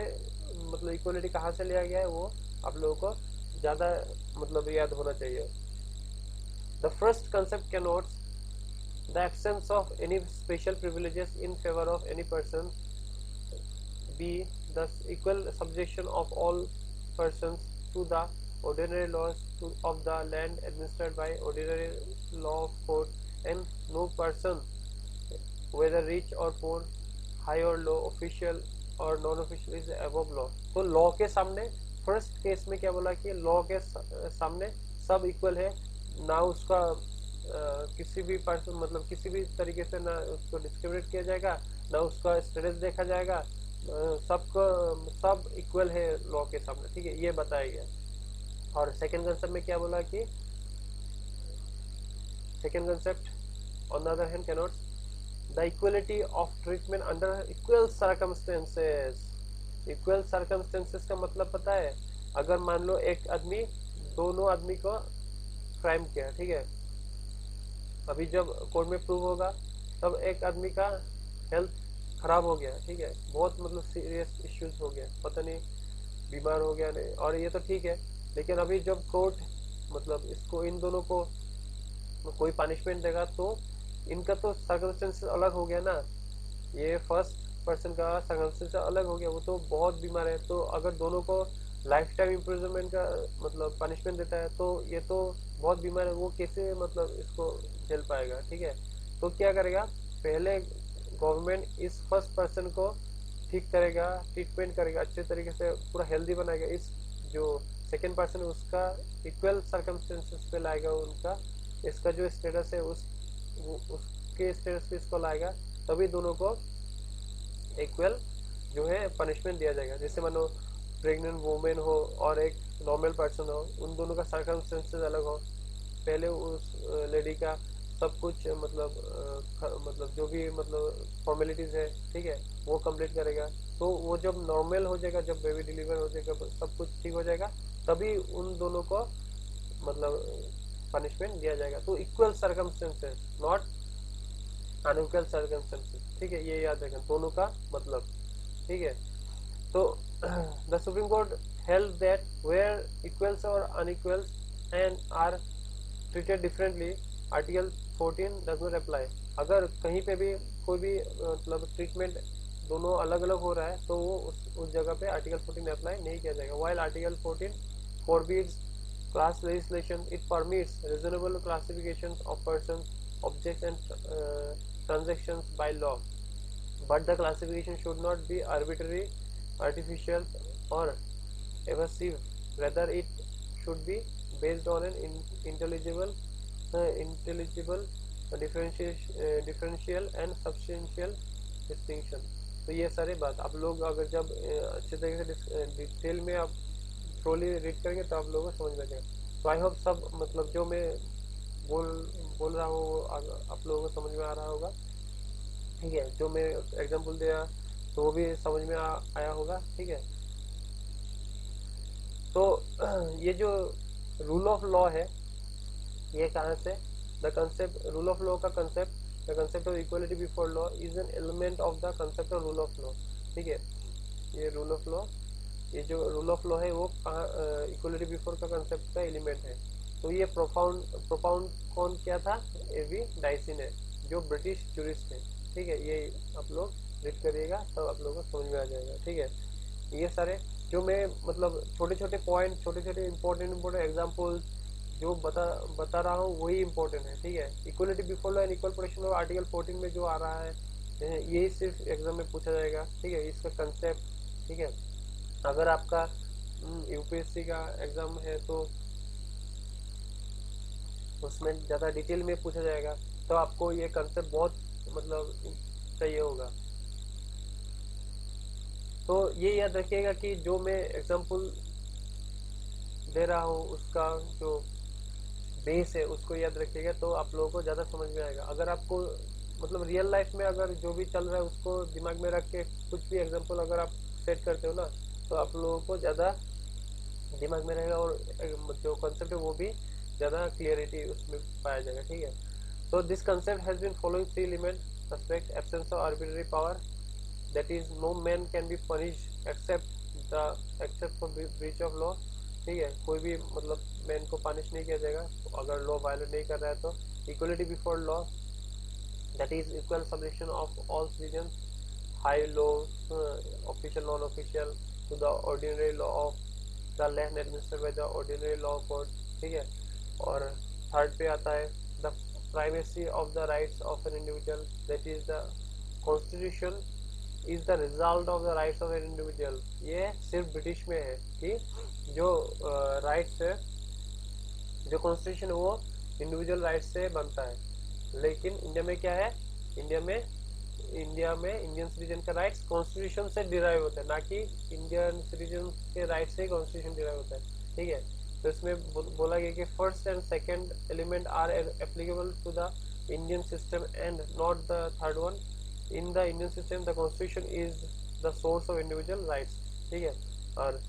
मतलब इक्वलिटी कहाँ से लिया गया है वो आप लोगों को ज़्यादा मतलब याद होना चाहिए। The first concept connotes the absence of any special privileges in favor of any person, b thus equal subjection of all persons to the ordinary laws of the land administered by ordinary law of court, and no person whether rich or poor, high or low, official or non-official is above law। तो लॉ के सामने फर्स्ट केस में क्या बोला कि लॉ के सामने सब इक्वल है, ना उसका किसी भी पर्सन मतलब किसी भी तरीके से ना उसको डिस्क्रिमिनेट किया जाएगा, ना उसका स्टेटस देखा जाएगा, सबको सब इक्वल है लॉ के सामने, ठीक है, ये बताया गया। और सेकंड कंसेप्ट में क्या बोला कि second concept on the other hand cannot the equality of treatment under equal circumstances. Equal circumstances का मतलब पता है, अगर मान लो एक आदमी दोनों आदमी को क्राइम किया, ठीक है, अभी जब कोर्ट में प्रूव होगा तब एक आदमी का हेल्थ खराब हो गया, ठीक है, बहुत मतलब सीरियस इश्यूज हो गया, पता नहीं बीमार हो गया नहीं, और ये तो ठीक है, लेकिन अभी जब कोर्ट मतलब इसको इन दोनों को कोई पनिशमेंट देगा तो इनका तो सर्कमस्टेंसेस अलग हो गया ना, ये फर्स्ट पर्सन का सर्कमस्टेंसेस अलग हो गया, वो तो बहुत बीमार है, तो अगर दोनों को लाइफ टाइम इम्प्रिजनमेंट का मतलब पनिशमेंट देता है तो ये तो बहुत बीमार है, वो कैसे मतलब इसको झेल पाएगा, ठीक है। तो क्या करेगा, पहले गवर्नमेंट इस फर्स्ट पर्सन को ठीक करेगा, ट्रीटमेंट करेगा अच्छे तरीके से, पूरा हेल्दी बनाएगा, इस जो सेकेंड पर्सन है उसका इक्वल सर्कमस्टेंसेस पे लाएगा, उनका इसका जो स्टेटस है उसके स्टेटस पे इसको लाएगा, तभी दोनों को इक्वल जो है पनिशमेंट दिया जाएगा। जैसे मानो प्रेग्नेंट वुमेन हो और एक नॉर्मल पर्सन हो, उन दोनों का सर्कमस्टेंसेस अलग हो, पहले उस लेडी का सब कुछ मतलब जो भी मतलब फॉर्मेलिटीज है, ठीक है, वो कंप्लीट करेगा, तो वो जब नॉर्मल हो जाएगा, जब बेबी डिलीवर हो जाएगा, सब कुछ ठीक हो जाएगा, तभी उन दोनों को मतलब पनिशमेंट दिया जाएगा। तो equal circumstances not unequal circumstances, ठीक है, ये याद रखें दोनों का मतलब, ठीक है। तो the supreme Court held that where equals or unequals and are treated differently, article 14 does not apply. अगर कहीं पे भी कोई भी मतलब ट्रीटमेंट दोनों अलग अलग हो रहा है तो वो उस जगह पे आर्टिकल 14 अप्लाई नहीं किया जाएगा। While article 14 forbids class legislation, it permits reasonable classifications of persons, objects and transactions by law, but the classification should not be arbitrary, artificial or evasive. Rather, it should be based on an intelligible differential and substantial distinction. तो ये सारी बात आप लोग अगर जब अच्छे तरीके से डिटेल में आप थ्रोली रीड करेंगे तो आप लोगों को समझ में आएगा। तो आई होप सब मतलब जो मैं बोल बोल रहा हूँ वो आप लोगों को समझ में आ रहा होगा। ठीक है, जो मैं एग्जाम्पल दिया तो वो भी समझ में आया होगा। ठीक है, तो ये जो रूल ऑफ लॉ है ये कहाँ से, the concept rule of law का concept, the concept of equality before law is an element of the concept of rule of law. ठीक है, ये रूल ऑफ लॉ, ये जो रूल ऑफ लॉ है वो कहाँ इक्वलिटी बिफोर का कंसेप्ट का एलिमेंट है। तो ये प्रोपाउंड कौन किया था, एवी डाइसी ने, जो ब्रिटिश जूरिस्ट है। ठीक है, ये आप लोग रीड करिएगा तब तो आप लोगों को समझ में आ जाएगा। ठीक है, ये सारे जो मैं मतलब छोटे छोटे पॉइंट, छोटे छोटे इंपॉर्टेंट एग्जाम्पल्स जो बता रहा हूँ वही इंपॉर्टेंट है। ठीक है, equality before law and equal protection of article 14 में जो आ रहा है यही सिर्फ एग्जाम में पूछा जाएगा। ठीक है, इसका कंसेप्ट। ठीक है, अगर आपका यूपीएससी का एग्जाम है तो उसमें ज़्यादा डिटेल में पूछा जाएगा, तो आपको ये कंसेप्ट बहुत मतलब चाहिए होगा। तो ये याद रखिएगा कि जो मैं एग्जाम्पल दे रहा हूँ उसका जो बेस है उसको याद रखिएगा तो आप लोगों को ज़्यादा समझ में आएगा। अगर आपको मतलब रियल लाइफ में अगर जो भी चल रहा है उसको दिमाग में रख के कुछ भी एग्जाम्पल अगर आप सेट करते हो ना तो आप लोगों को ज़्यादा दिमाग में रहेगा और जो कॉन्सेप्ट है वो भी ज़्यादा क्लियरिटी उसमें पाया जाएगा। ठीक है, so this concept has been following three elements: respect, absence of arbitrary power, that is no man can be punished except for breach of law। ठीक है, कोई भी मतलब मैन को पनिश नहीं किया जाएगा अगर लॉ वायलेट नहीं कर रहा है तो। Equality before law, that is equal subjection of all citizens, high law, official non official, to the ordinary law of the land administered by the ordinary law court। ठीक है, और थर्ड पे आता है the privacy of the rights of an individual, that is the constitution is the result of the rights of an individual. ये सिर्फ ब्रिटिश में है कि जो राइट्स है, जो कॉन्स्टिट्यूशन है वो इंडिविजुअल राइट्स से बनता है, लेकिन इंडिया में क्या है, इंडिया में इंडियन सिटीजन का राइट्स कॉन्स्टिट्यूशन से डिराइव होता है, ना कि इंडियन सिटीजन के राइट से कॉन्स्टिट्यूशन डिराइव होता है। ठीक है, तो इसमें बोला गया कि first and second element are applicable to the Indian system and not the third one. In the Indian system the constitution is the source of individual rights. ठीक है, और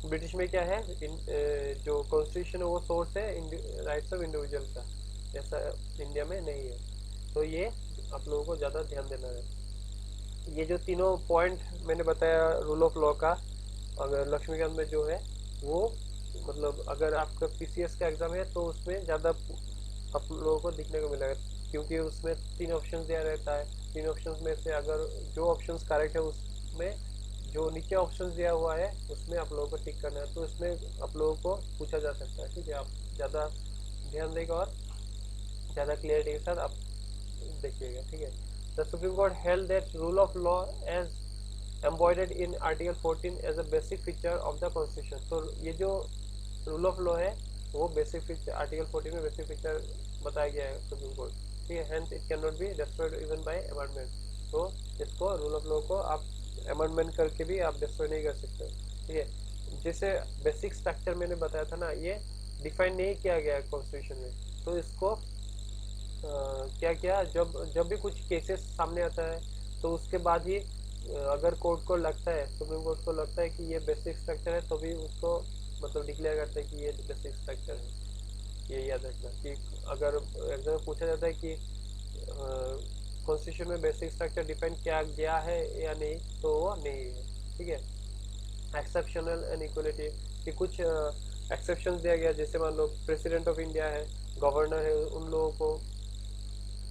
ब्रिटिश में क्या है, जो कॉन्स्टिट्यूशन है वो सोर्स है राइट्स ऑफ इंडिविजुअल का, ऐसा इंडिया में नहीं है। तो ये आप लोगों को ज़्यादा ध्यान देना है। ये जो तीनों पॉइंट मैंने बताया रूल ऑफ लॉ का, अगर लक्ष्मीकांत में जो है वो मतलब अगर आपका पीसीएस का एग्जाम है तो उसमें ज़्यादा आप लोगों को दिखने को मिलेगा, क्योंकि उसमें 3 ऑप्शन दिया रहता है। 3 ऑप्शन में से अगर जो ऑप्शन करेक्ट है उसमें जो नीचे ऑप्शन दिया हुआ है उसमें आप लोगों को टिक करना है, तो इसमें आप लोगों को पूछा जा सकता है। ठीक है, आप ज़्यादा ध्यान देगा और ज़्यादा क्लियरिटी के साथ आप देखिएगा। ठीक है, the supreme Court held that rule of law as embodied in article 14 as a basic feature of the constitution. तो ये जो रूल ऑफ लॉ है वो बेसिक फीचर आर्टिकल 14 में बेसिक फीचर बताया गया है सुप्रीम कोर्ट। ठीक है, hence it can not be destroyed even bye amendment. तो इसको रूल ऑफ लॉ को आप अमेंडमेंट करके भी आप डिस्ट्रॉय नहीं कर सकते। ठीक है, जैसे बेसिक स्ट्रक्चर मैंने बताया था ना, ये डिफाइन नहीं किया गया है कॉन्स्टिट्यूशन में, तो इसको क्या किया, जब भी कुछ केसेस सामने आता है तो उसके बाद ही अगर कोर्ट को लगता है, सुप्रीम कोर्ट को लगता है कि ये बेसिक स्ट्रक्चर है तो भी उसको मतलब डिक्लेयर करते हैं कि ये बेसिक स्ट्रक्चर है। ये याद रखना कि अगर एग्जाम में पूछा जाता है कि कॉन्स्टिट्यूशन में बेसिक स्ट्रक्चर डिफाइन किया गया है या नहीं, तो वो नहीं है। ठीक है, एक्सेप्शनल एंड इक्वलिटी कि कुछ एक्सेप्शन दिया गया, जैसे मान लो प्रेसिडेंट ऑफ इंडिया है, गवर्नर है, उन लोगों को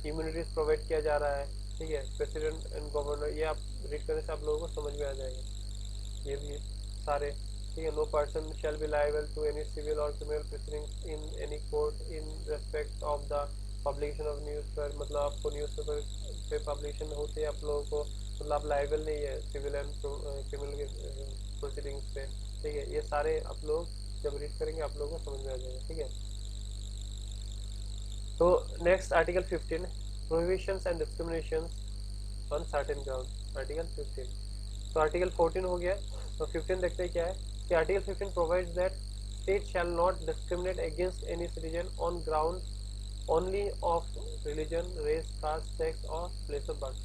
इम्यूनिटीज प्रोवाइड किया जा रहा है, ठीक है, प्रेसिडेंट एंड गवर्नर, ये आप रीड करने से आप लोगों को समझ में आ जाएगा ये भी सारे, ठीक है। No person shall be liable to any civil or criminal proceedings in any court in respect of the publication of newspaper, मतलब आपको न्यूज पेपर पे पब्लिकेशन होते हैं आप लोगों को, मतलब आप लायबल नहीं है सिविल एंड क्रिमिनल के प्रोसीडिंग्स पे, ठीक है। ये सारे आप लोग जब रीड करेंगे आप लोगों को समझ में आ जाएगा, ठीक है। तो next article 15, prohibitions and discriminations on certain ground, article 15। तो आर्टिकल 14 हो गया, तो 15 देखते हैं क्या है कि article 15 provides that state shall not discriminate against any citizen on ground only of religion, race, caste, sex और प्लेस ऑफ बर्थ।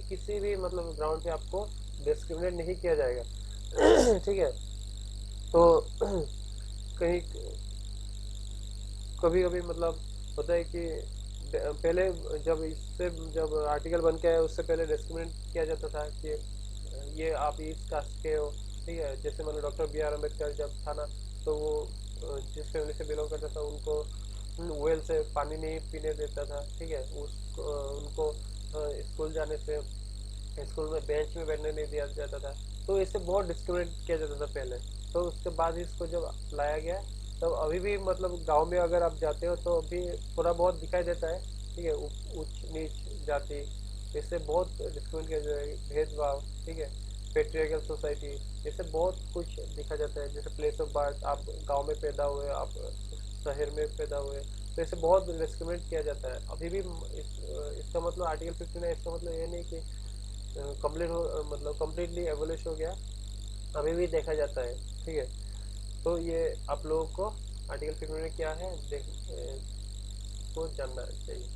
किसी भी मतलब ग्राउंड पे आपको डिस्क्रिमिनेट नहीं किया जाएगा ठीक है। तो कहीं कभी कभी मतलब होता है कि पहले जब आर्टिकल बन के आया उससे पहले डिस्क्रिमिनेट किया जाता था कि ये आप इस कास्ट के हो, ठीक है। जैसे मतलब डॉक्टर बी आर अम्बेडकर जब था ना, तो वो जिस फैमिली से बिलोंग करता था उनको वेल से पानी नहीं पीने देता था, ठीक है। उनको स्कूल जाने से स्कूल में बेंच में बैठने नहीं दिया जाता था, तो इससे बहुत डिस्क्रिमिनेट किया जाता था पहले। तो उसके बाद इसको जब लाया गया, तब अभी भी मतलब गांव में अगर आप जाते हो तो अभी थोड़ा बहुत दिखाई देता है, ठीक है, उच्च नीच जाति, इससे बहुत डिस्क्रिमिनेट किया जाता है, भेदभाव, ठीक है, पेट्रियार्कल सोसाइटी, इससे बहुत कुछ दिखा जाता है। जैसे प्लेस ऑफ बर्थ, आप गांव में पैदा हुए, आप शहर में पैदा हुए, तो इससे बहुत डिस्क्रिमिनेट किया जाता है अभी भी। इसका मतलब आर्टिकल 15 है, इसका मतलब ये नहीं कि कंप्लीट हो, मतलब कम्प्लीटली एबोलिश हो गया, अभी भी देखा जाता है, ठीक है। तो ये आप लोगों को आर्टिकल 15 में क्या है को जानना चाहिए।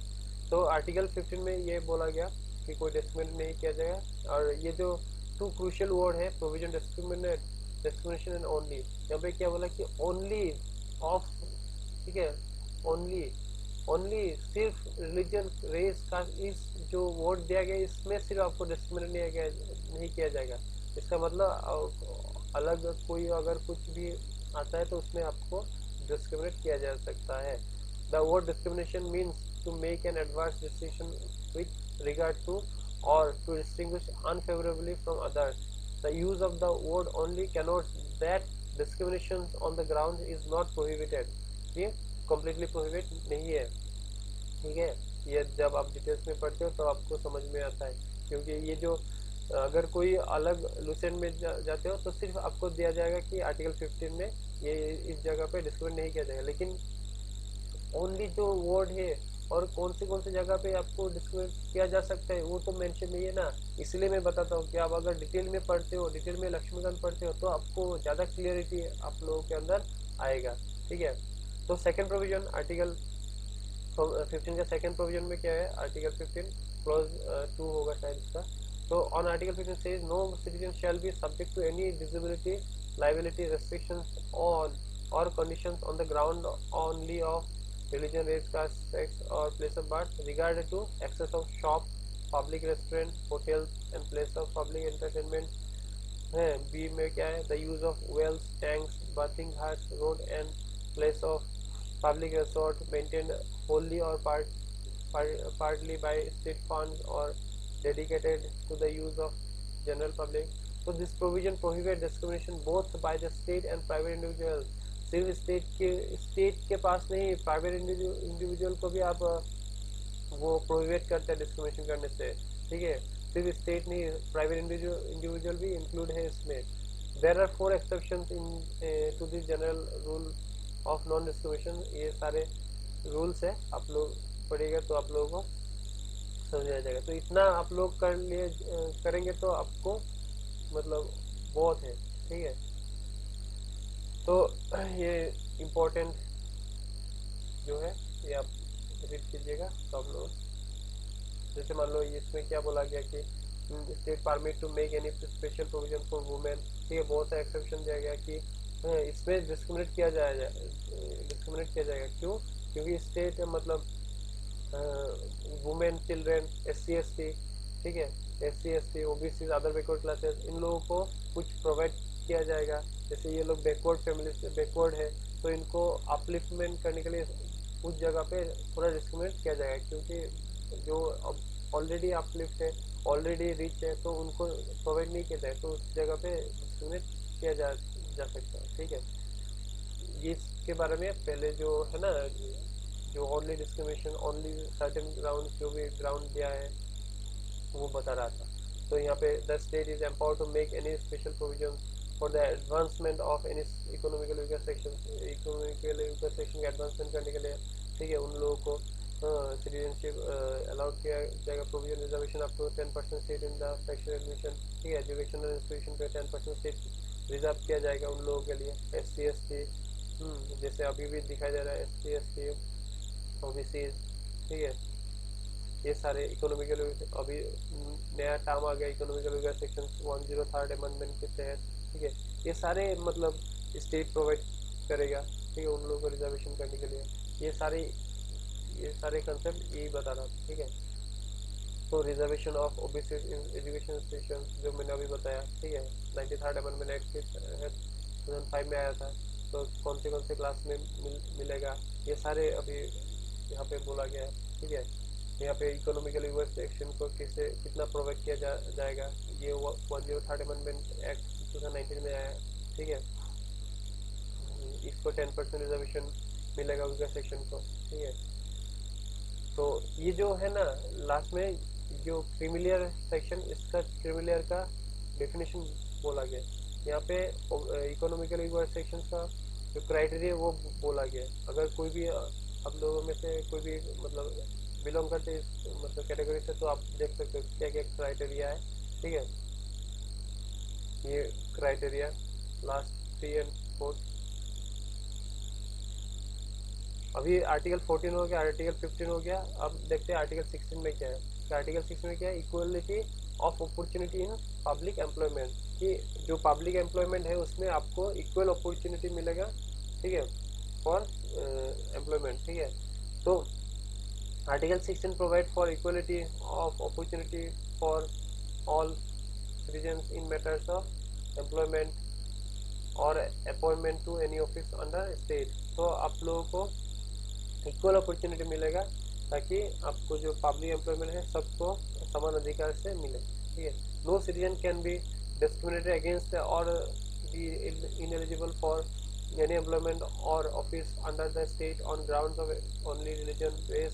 तो आर्टिकल 15 में ये बोला गया कि कोई डिस्क्रिमिनेट नहीं किया जाएगा, और ये जो टू क्रूशियल वर्ड है, प्रोविजन, डिस्क्रिमिनेशन एंड ओनली, यहाँ पे क्या बोला कि ओनली ऑफ, ठीक है, ओनली ओनली सिर्फ रिलीजन, रेस का इस जो वोट दिया गया इसमें सिर्फ आपको डिस्क्रिमिनेट नहीं किया जाएगा। इसका मतलब अलग कोई अगर कुछ भी आता है तो उसमें आपको डिस्क्रिमिनेट किया जा सकता है। The word discrimination means to make an adverse decision with regard to or to distinguish unfavorably from others. The use of the word only connotes that discrimination on the ground is not prohibited. ये completely prohibit नहीं है, ठीक है। ये जब आप डिटेल्स में पढ़ते हो तो आपको समझ में आता है, क्योंकि ये जो अगर कोई अलग लुसेंट में जाते हो तो सिर्फ आपको दिया जाएगा कि आर्टिकल 15 में ये इस जगह पे डिस्क्रिमिनेट नहीं किया जाएगा, लेकिन ओनली जो वर्ड है और कौन सी जगह पे आपको डिस्क्रिमिनेट किया जा सकता है वो तो मेंशन नहीं है ना। इसलिए मैं बताता हूँ कि आप अगर डिटेल में पढ़ते हो, डिटेल में लक्ष्मीकांत पढ़ते हो, तो आपको ज़्यादा क्लियरिटी आप लोगों के अंदर आएगा, ठीक है। तो सेकेंड प्रोविजन आर्टिकल 15 का सेकेंड प्रोविजन में क्या है, आर्टिकल 15 क्लॉज 2 होगा शायद इसका। तो on article 15 says no citizen shall be subject to any disability, liability, restrictions on or conditions on the ground only of religion, race, caste, sex or place of birth, regarded to access of shop, public restaurant, hotels and place of public entertainment है। बी में क्या है, the use of wells, tanks, bathing huts, road and place of public resort maintained wholly or partly by state funds or dedicated to the use of general public. So this provision prohibits discrimination both by the state and private individuals. सिर्फ स्टेट के पास नहीं, प्राइवेट इंडिविजुअल को भी आप वो प्रोहिबिट करते हैं डिस्क्रिमिनेशन करने से, ठीक है। सिर्फ स्टेट नहीं, प्राइवेट इंडिविजुअल भी इंक्लूड है इसमें। There are 4 exceptions in to this general rule of non discrimination. ये सारे रूल्स है, आप लोग पढ़िएगा तो आप लोगों को समझ आ जाएगा। तो इतना आप लोग करेंगे तो आपको मतलब बहुत है, ठीक है। तो ये इम्पोर्टेंट जो है ये आप रीड कीजिएगा। तो आप लोग जैसे मान लो इसमें क्या बोला गया कि state permit to make any special provision for women, ठीक है। बहुत सा एक्सेप्शन दिया गया कि इसमें डिस्क्रिमिनेट किया जाएगा। क्यों? क्योंकि स्टेट मतलब वुमेन, चिल्ड्रेन, SC ST, ठीक है, SC ST, OBC, other backward classes, इन लोगों को कुछ प्रोवाइड किया जाएगा। जैसे ये लोग बैकवर्ड फैमिली से बैकवर्ड है तो इनको अपलिफ्टमेंट करने के लिए उस जगह पे पूरा डिस्क्रिमिनेट किया जाएगा, क्योंकि जो ऑलरेडी अपलिफ्ट है, ऑलरेडी रिच है, तो उनको प्रोवाइड नहीं किया जाए, तो उस जगह पे डिस्क्रिमिनेट किया जा सकता है। ठीक है, इसके बारे में पहले जो है ना, जो only discrimination only certain ground, जो भी ग्राउंड दिया है वो बता रहा था। तो यहाँ पे the state is empowered to make any special provision for the advancement of any economical weaker section, economical weaker section के एडवांसमेंट करने के लिए। ठीक है, उन लोगों को सिटीजनशिप अलाउड किया जाएगा। Provision reservation up to 10% seat in the section admission. ठीक है, एजुकेशनल इंस्टीट्यूशन पे 10% सीट रिजर्व किया जाएगा उन लोगों के लिए। SC ST, जैसे अभी भी दिखाई दे रहा है SC ST OBC। ठीक है, ये सारे इकोनॉमिकल, अभी नया टर्म आ गया इकोनॉमिकल वीकर सेक्शन 103 अमेंडमेंट के तहत। ठीक है, ये सारे मतलब स्टेट प्रोवाइड करेगा। ठीक है, उन लोगों को रिजर्वेशन करने के लिए ये सारे कंसेप्ट यही बता रहा था। ठीक है, तो reservation of OBC in education institution जो मैंने अभी बताया। ठीक है, 93 अमेंडमेंट एक्ट के तहत 2005 में आया था। तो कौन से क्लास में मिलेगा, ये सारे अभी यहाँ पे बोला गया है। ठीक है, यहाँ पे इकोनॉमिकल वीकर सेक्शन को कितना प्रोवाइड किया जाएगा, ये 103 अमेंडमेंट एक्ट 2019 में आया। ठीक है, इसको 10% रिजर्वेशन मिलेगा वीकर सेक्शन को। ठीक है, तो ये जो है ना लास्ट में जो क्रीमिलियर सेक्शन, इसका क्रीमिलियर का डेफिनेशन बोला गया। यहाँ पे इकोनॉमिकल वीकर सेक्शन का जो क्राइटेरिया वो बोला गया। अगर कोई भी आप लोगों में से कोई भी मतलब बिलोंग करते मतलब कैटेगरी से, तो आप देख सकते हो क्या क्या क्राइटेरिया है। ठीक है, ये क्राइटेरिया लास्ट 3 और 4। अभी आर्टिकल 14 हो गया, आर्टिकल 15 हो गया। अब देखते हैं आर्टिकल 16 में क्या है। तो आर्टिकल 6 में क्या है, equality of opportunity in public employment, कि जो पब्लिक एम्प्लॉयमेंट है उसमें आपको इक्वल अपॉर्चुनिटी मिलेगा। ठीक है, फॉर एम्प्लॉयमेंट। ठीक है, तो article 16 provide for equality of opportunity for all citizens in matters of employment or appointment to any office under state. तो आप लोगों को इक्वल अपॉर्चुनिटी मिलेगा, ताकि आपको जो पब्लिक एम्प्लॉयमेंट है सबको समान अधिकार से मिले। ठीक है, no citizen can be discriminated against or be ineligible for any employment or office under the state on grounds of only religion, race,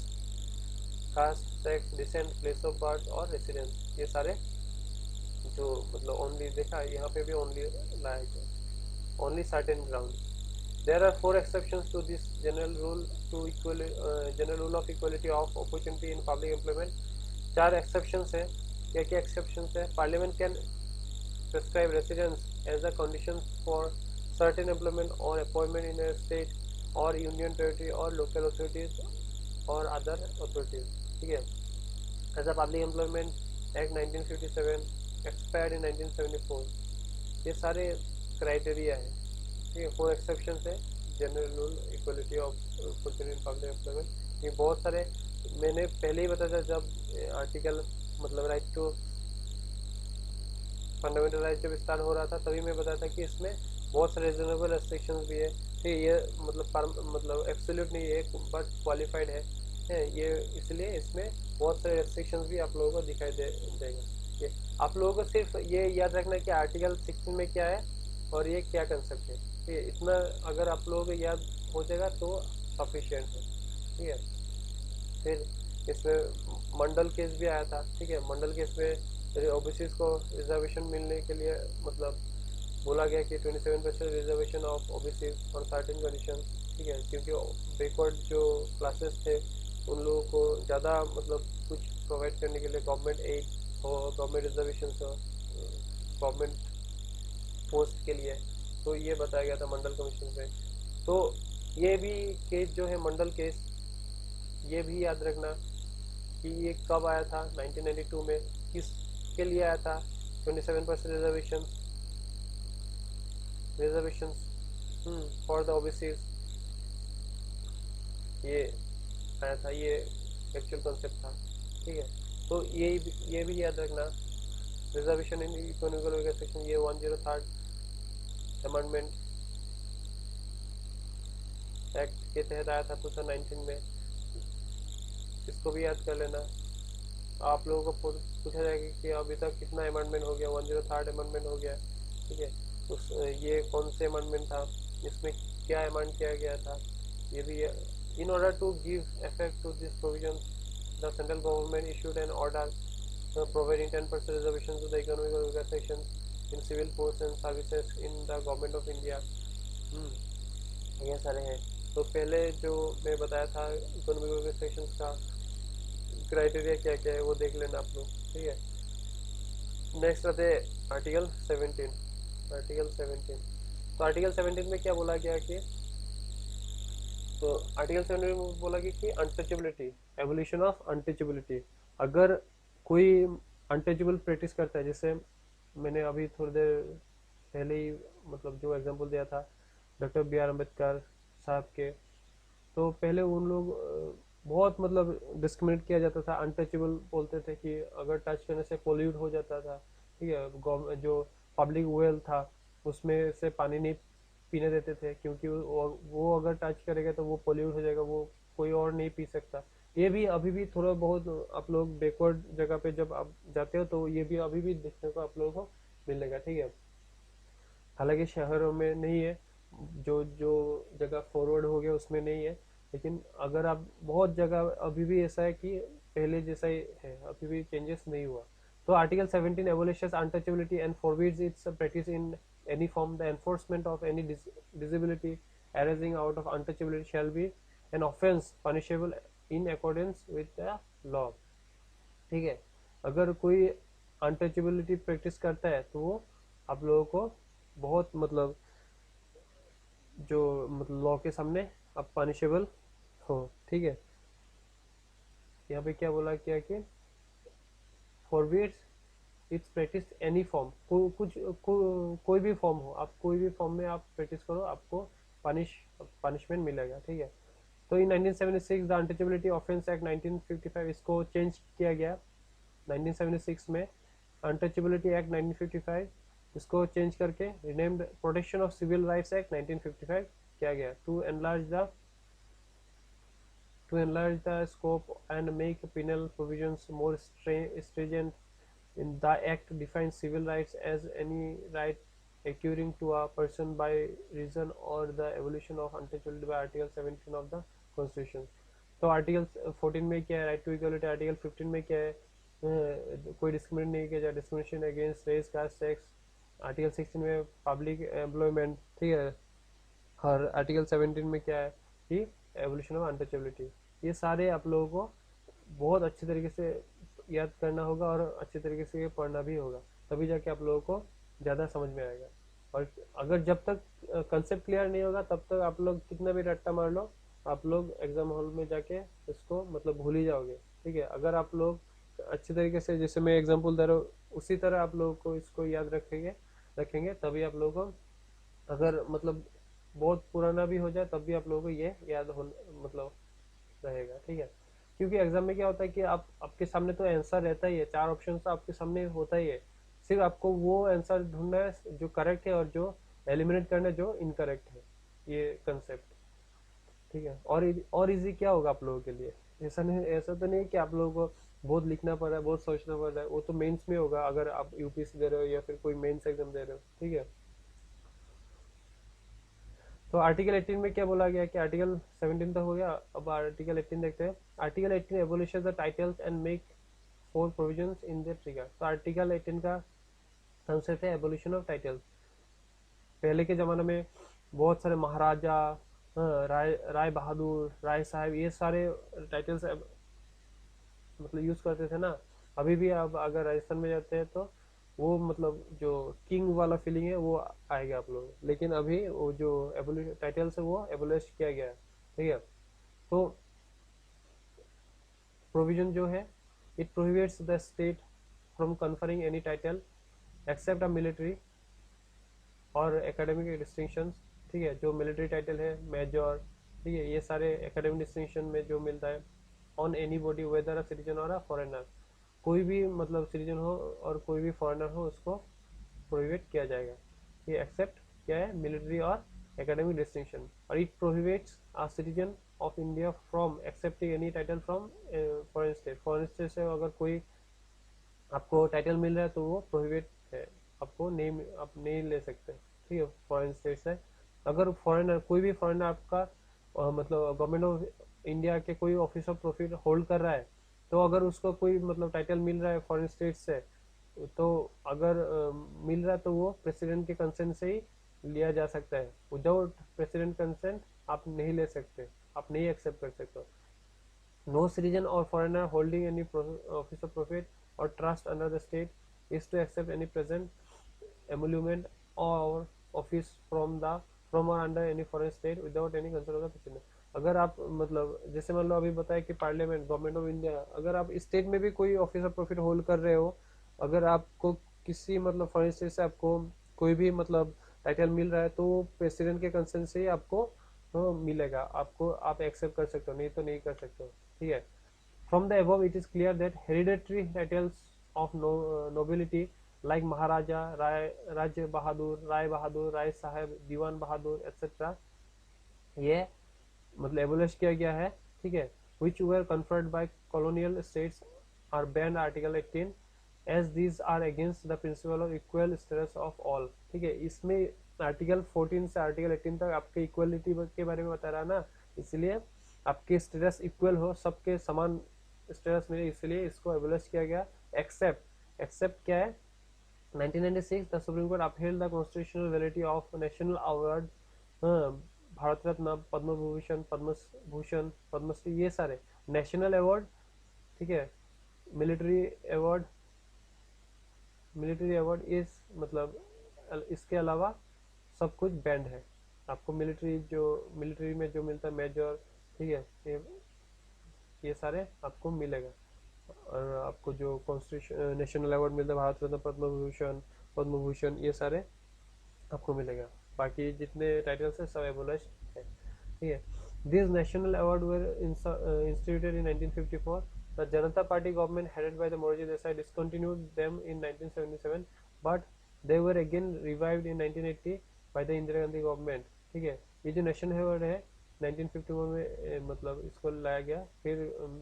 caste, sex, descent, place of birth or residence. ये सारे जो मतलब ओनली देखा, यहाँ पे भी ओनली लाया गया, only certain ground. There are 4 exceptions to this general rule of equality of opportunity in public employment. 4 exceptions है। क्या क्या exceptions है? Parliament can prescribe residence as a condition for certain employment or appointment in a state or union territory or local authorities or other authorities. ठीक है, as a public employment act 1957 expired in 1974। ये सारे क्राइटेरिया है। ठीक है, 4 एक्सेप्शन है general rule equality of opportunity in public employment. ये बहुत सारे मैंने पहले ही बताया था, जब आर्टिकल मतलब राइट टू फंडामेंटल राइट जब स्टार्ट हो रहा था, तभी मैं बताया था कि इसमें बहुत सारे रीजनेबल रेस्ट्रिक्शंस भी है। ठीक है, ये मतलब एब्सोल्यूट नहीं है, बट क्वालिफाइड है ये, इसलिए इसमें बहुत सारे रेस्ट्रिक्शंस भी आप लोगों को दिखाई देगा। ये आप लोगों को सिर्फ ये याद रखना है कि आर्टिकल 16 में क्या है और ये क्या कंसेप्ट है। ठीक है, इतना अगर आप लोगों को याद हो जाएगा तो सफिशिएंट है। ठीक है, फिर इसमें मंडल केस भी आया था। ठीक है, मंडल केस में ओबीसीज को रिजर्वेशन मिलने के लिए मतलब बोला गया कि 27% reservation of OBCs on certain condition. ठीक है, क्योंकि बैकवर्ड जो क्लासेस थे उन लोगों को ज़्यादा मतलब कुछ प्रोवाइड करने के लिए गवर्नमेंट एड हो, गवर्नमेंट रिजर्वेशन हो गवर्नमेंट पोस्ट के लिए, तो ये बताया गया था मंडल कमीशन से। तो ये भी केस जो है मंडल केस, ये भी याद रखना कि ये कब आया था, 1992 में। किसके लिए आया था? 27% रिजर्वेशन फॉर द ओबीसीज, ये आया था, ये एक्चुअल कॉन्सेप्ट था। ठीक है, तो ये भी याद रखना, रिजर्वेशन इन इकोनॉमिकल वीकर सेक्शन, ये 103 अमेंडमेंट एक्ट के तहत आया था 2019 में, इसको भी याद कर लेना। आप लोगों को पूछा जाएगा कि अभी तक कितना अमेंडमेंट हो गया, 103rd अमेंडमेंट हो गया, ठीक है। उस ये कौन से अमेंडमेंट था, इसमें क्या अमेंड किया गया था, ये भी। In order to give effect to this provision the central government issued an order providing 10% reservation to the economic organization in civil force and services in the government of India। ये सारे हैं। तो पहले जो मैं बताया था इकोनॉमिक ऑर्गेनाइजेशन का क्राइटेरिया क्या क्या है वो देख लेना आप लोग, ठीक है। नेक्स्ट आते हैं आर्टिकल 17। आर्टिकल 17, तो आर्टिकल 17 में क्या बोला गया कि, तो आर्टिकल 17 में बोला गया कि अनटचेबिलिटी, एवोल्यूशन ऑफ अनटचेबिलिटी। अगर कोई अनटचेबल प्रैक्टिस करता है, जैसे मैंने अभी थोड़ी देर पहले ही मतलब जो एग्जांपल दिया था डॉक्टर बी आर अम्बेडकर साहब के, तो पहले उन लोग बहुत मतलब डिस्क्रिमिनेट किया जाता था, अनटचेबल बोलते थे कि अगर टच करने से पोल्यूट हो जाता था, ठीक है। जो पब्लिक वेल था उसमें से पानी नहीं पीने देते थे, क्योंकि वो अगर टच करेगा तो वो पोल्यूट हो जाएगा, वो कोई और नहीं पी सकता। ये भी अभी भी थोड़ा बहुत आप लोग बैकवर्ड जगह पे जब आप जाते हो तो ये भी अभी भी देखने को आप लोगों को मिलेगा, ठीक है। हालांकि शहरों में नहीं है, जो जो जगह फॉरवर्ड हो गया उसमें नहीं है, लेकिन अगर आप बहुत जगह अभी भी ऐसा है कि पहले जैसा ही है, अभी भी चेंजेस नहीं हुआ। तो article 17 abolishes untouchability and forbids its practice in any form. The enforcement of any disability arising out of untouchability shall be an offense punishable in accordance with the law, ठीक है। अगर कोई अनटचेबिलिटी प्रैक्टिस करता है तो वो आप लोगों को बहुत मतलब जो मतलब लॉ के सामने आप पनिशेबल हो, ठीक है। यहाँ पे क्या बोला क्या कि forbids its practice any form, कोई भी फॉर्म हो, आप कोई भी फॉर्म में आप प्रैक्टिस करो, आपको पनिशमेंट मिलेगा, ठीक है। तो इन 1976 द अनटचेबिलिटी ऑफेंस एक्ट 1955 इसको चेंज किया गया 1976 में। अनटचेबिलिटी एक्ट 1955 इसको चेंज करके renamed protection of civil rights act 1955 किया गया to enlarge the scope and make penal provisions more stringent. In the act defines civil rights as any right accruing to a person by reason or the evolution of untouchability by article 17 of the constitution। तो आर्टिकल 14 में क्या है, राइट टू इक्वलिटी। आर्टिकल 15 में क्या है, कोई डिस्क्रिमिनेट नहीं किया जाए, discrimination against race caste sex. Article 16 में पब्लिक एम्प्लॉयमेंट, ठीक है। और आर्टिकल 17 में क्या है कि एवोल्यूशन ऑफ अनटचेबिलिटी। ये सारे आप लोगों को बहुत अच्छे तरीके से याद करना होगा और अच्छे तरीके से पढ़ना भी होगा, तभी जाके आप लोगों को ज़्यादा समझ में आएगा। और अगर जब तक कंसेप्ट क्लियर नहीं होगा तब तक आप लोग कितना भी रट्टा मार लो, आप लोग एग्जाम हॉल में जाके इसको मतलब भूल ही जाओगे, ठीक है। अगर आप लोग अच्छे तरीके से, जैसे मैं एग्जाम्पल दे रहा हूँ उसी तरह आप लोगों को इसको याद रखेंगे तभी आप लोगों को, अगर मतलब बहुत पुराना भी हो जाए तब भी आप लोगों को ये याद हो मतलब रहेगा, ठीक है। क्योंकि एग्जाम में क्या होता है कि आपके सामने तो आंसर रहता ही है, 4 ऑप्शन तो आपके सामने होता ही है, सिर्फ आपको वो आंसर ढूंढना है जो करेक्ट है और जो एलिमिनेट करना है जो इनकरेक्ट है, ये कंसेप्ट, ठीक है। और इजी क्या होगा आप लोगों के लिए, ऐसा नहीं, ऐसा तो नहीं कि आप लोगों को बहुत लिखना पड़ रहा है, बहुत सोचना पड़ रहा है, वो तो मेंस में होगा अगर आप यूपीएससी दे रहे हो या फिर कोई मेंस एग्जाम दे रहे हो, ठीक है। तो आर्टिकल 18 में क्या बोला गया कि आर्टिकल 17 तक हो गया, अब आर्टिकल 18 देखते हैं। Article 18 abolishes the titles and make for provisions in the trigger. तो आर्टिकल 18 का कंसेप्ट है एबोलिशन ऑफ टाइटल्स। पहले के जमाने में बहुत सारे महाराजा, राय बहादुर, राय साहब, ये सारे टाइटल्स मतलब यूज करते थे ना। अभी भी आप अगर राजस्थान में जाते हैं तो वो मतलब जो किंग वाला फीलिंग है वो आएगा आप लोग, लेकिन अभी वो जो टाइटल्स है वो एबोलिश किया गया है, ठीक है। तो प्रोविजन जो है, it prohibits the state from conferring any title except a military और एकेडमिक डिस्टिंक्शंस, ठीक है। जो मिलिट्री टाइटल है, मेजर, ठीक है, ये सारे एकेडमिक डिस्टिंक्शन में जो मिलता है, on any body weather a citizen और अ फॉरेनर, कोई भी मतलब सिटीजन हो और कोई भी फॉरेनर हो उसको प्रोहिबिट किया जाएगा, ये एक्सेप्ट क्या है, मिलिट्री और एकेडमिक डिस्टिंक्शन। और it prohibits a citizen of India from accepting any title from foreign state. Foreign state से अगर कोई आपको टाइटल मिल रहा है तो वो प्रोहिबिट है, आपको नहीं, आप नहीं ले सकते, ठीक है, फॉरेन स्टेट से। अगर फॉरेनर, कोई भी फॉरेनर आपका मतलब गवर्नमेंट ऑफ इंडिया के कोई ऑफिस ऑफ प्रॉफिट होल्ड कर रहा है, तो अगर उसको कोई मतलब टाइटल मिल रहा है फॉरेन स्टेट से, तो अगर मिल रहा है तो वो प्रेसिडेंट के कंसेंट से ही लिया जा सकता है। विदाउट प्रेसिडेंट कंसेंट आप नहीं ले सकते, आप नहीं एक्सेप्ट कर सकते। No citizen or foreigner holding any office of profit or trust under the state is to accept any present emolument or office from or under any foreign state without any consent of the president। अगर आप मतलब जैसे मान लो अभी बताया कि पार्लियामेंट, गवर्नमेंट ऑफ इंडिया, अगर आप स्टेट में भी कोई ऑफिस ऑफ प्रॉफिट होल्ड कर रहे हो, अगर आपको किसी मतलब फॉरेन स्टेट से आपको कोई भी मतलब टाइटल मिल रहा है, तो प्रेसिडेंट के कंसेंट से ही आपको मिलेगा, आपको आप एक्सेप्ट कर सकते हो, नहीं तो नहीं कर सकते हो, ठीक है। From the above, it is clear that hereditary titles of nobility like Maharaja, Raj Bahadur, Rai Sahib, Diwan Bahadur, etc. ये मतलब एबोलिश किया गया है, ठीक है। Which were conferred by colonial states are banned Article 18 as these are against the principle of equal status of all, ठीक है। इसमें आर्टिकल 14 से आर्टिकल 18 तक आपके इक्वलिटी के बारे में बता रहा ना, इसलिए आपके स्टेटस इक्वल हो, सबके समान स्टेटस मिले, इसलिए इसको एबोलिश किया गया। एक्सेप्ट क्या है, 1996 the supreme Court upheld the constitutional validity of national award, Bharat Ratna, Padma Bhushan, Padma Bhushan, Padmashri, ये सारे नेशनल अवार्ड, ठीक है। मिलिट्री अवार्ड, इस मतलब इसके अलावा सब कुछ बैंड है। आपको मिलिट्री में जो मिलता है मेजर, ठीक है, ये सारे आपको मिलेगा। और आपको जो कॉन्स्टिट्यूशन नेशनल अवार्ड मिलता है, भारत रत्न, पद्म भूषण, ये सारे आपको मिलेगा। बाकी जितने टाइटल्स है सब एबोलिश है, ठीक है। This national award were instituted in 1954। The Janata Party government headed by the Morarji Desai discontinued them in 1977, but they were again revived in 1980 by the Indira Gandhi government, ठीक है। ये जो नेशनल अवार्ड है 1951 में मतलब इसको लाया गया, फिर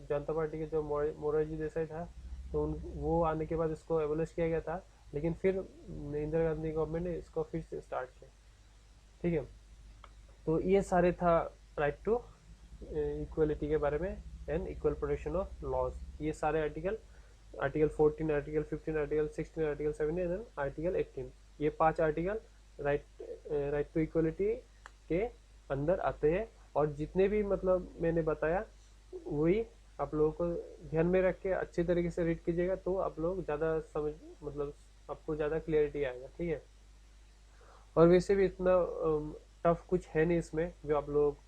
जनता पार्टी के जो मोरारजी देसाई था, तो वो आने के बाद इसको एबोलिश किया गया था, लेकिन फिर इंदिरा गांधी गवर्नमेंट ने इसको फिर से स्टार्ट किया, ठीक है। तो ये सारे था राइट टू इक्वलिटी के बारे में and equal protection of laws. ये सारे article 14, article 15, article 16, article 17 and article 18, ये 5 आर्टिकल राइट टू इक्वलिटी के अंदर आते हैं। और जितने भी मतलब मैंने बताया वही आप लोगों को ध्यान में रख के अच्छी तरीके से रीड कीजिएगा, तो आप लोग ज़्यादा समझ मतलब आपको ज़्यादा क्लियरिटी आएगा, ठीक है। और वैसे भी इतना टफ कुछ है नहीं इसमें, जो आप लोग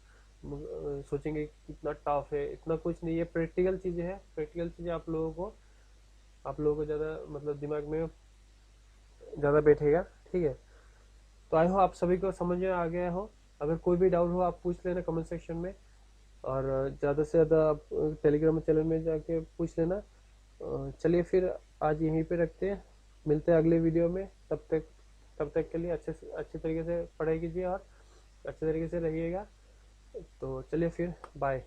सोचेंगे कितना टफ है, इतना कुछ नहीं, ये प्रैक्टिकल चीज़ें हैं। प्रैक्टिकल चीज़ें आप लोगों को ज़्यादा मतलब दिमाग में ज़्यादा बैठेगा, ठीक है। तो आई हो आप सभी को समझ में आ गया हो। अगर कोई भी डाउट हो आप पूछ लेना कमेंट सेक्शन में, और ज़्यादा से ज़्यादा आप टेलीग्राम चैनल में जाके पूछ लेना। चलिए फिर आज यहीं पे रखते हैं, मिलते हैं अगले वीडियो में। तब तक के लिए अच्छे तरीके से पढ़ाई कीजिए और अच्छे तरीके से रहिएगा। तो चलिए फिर बाय।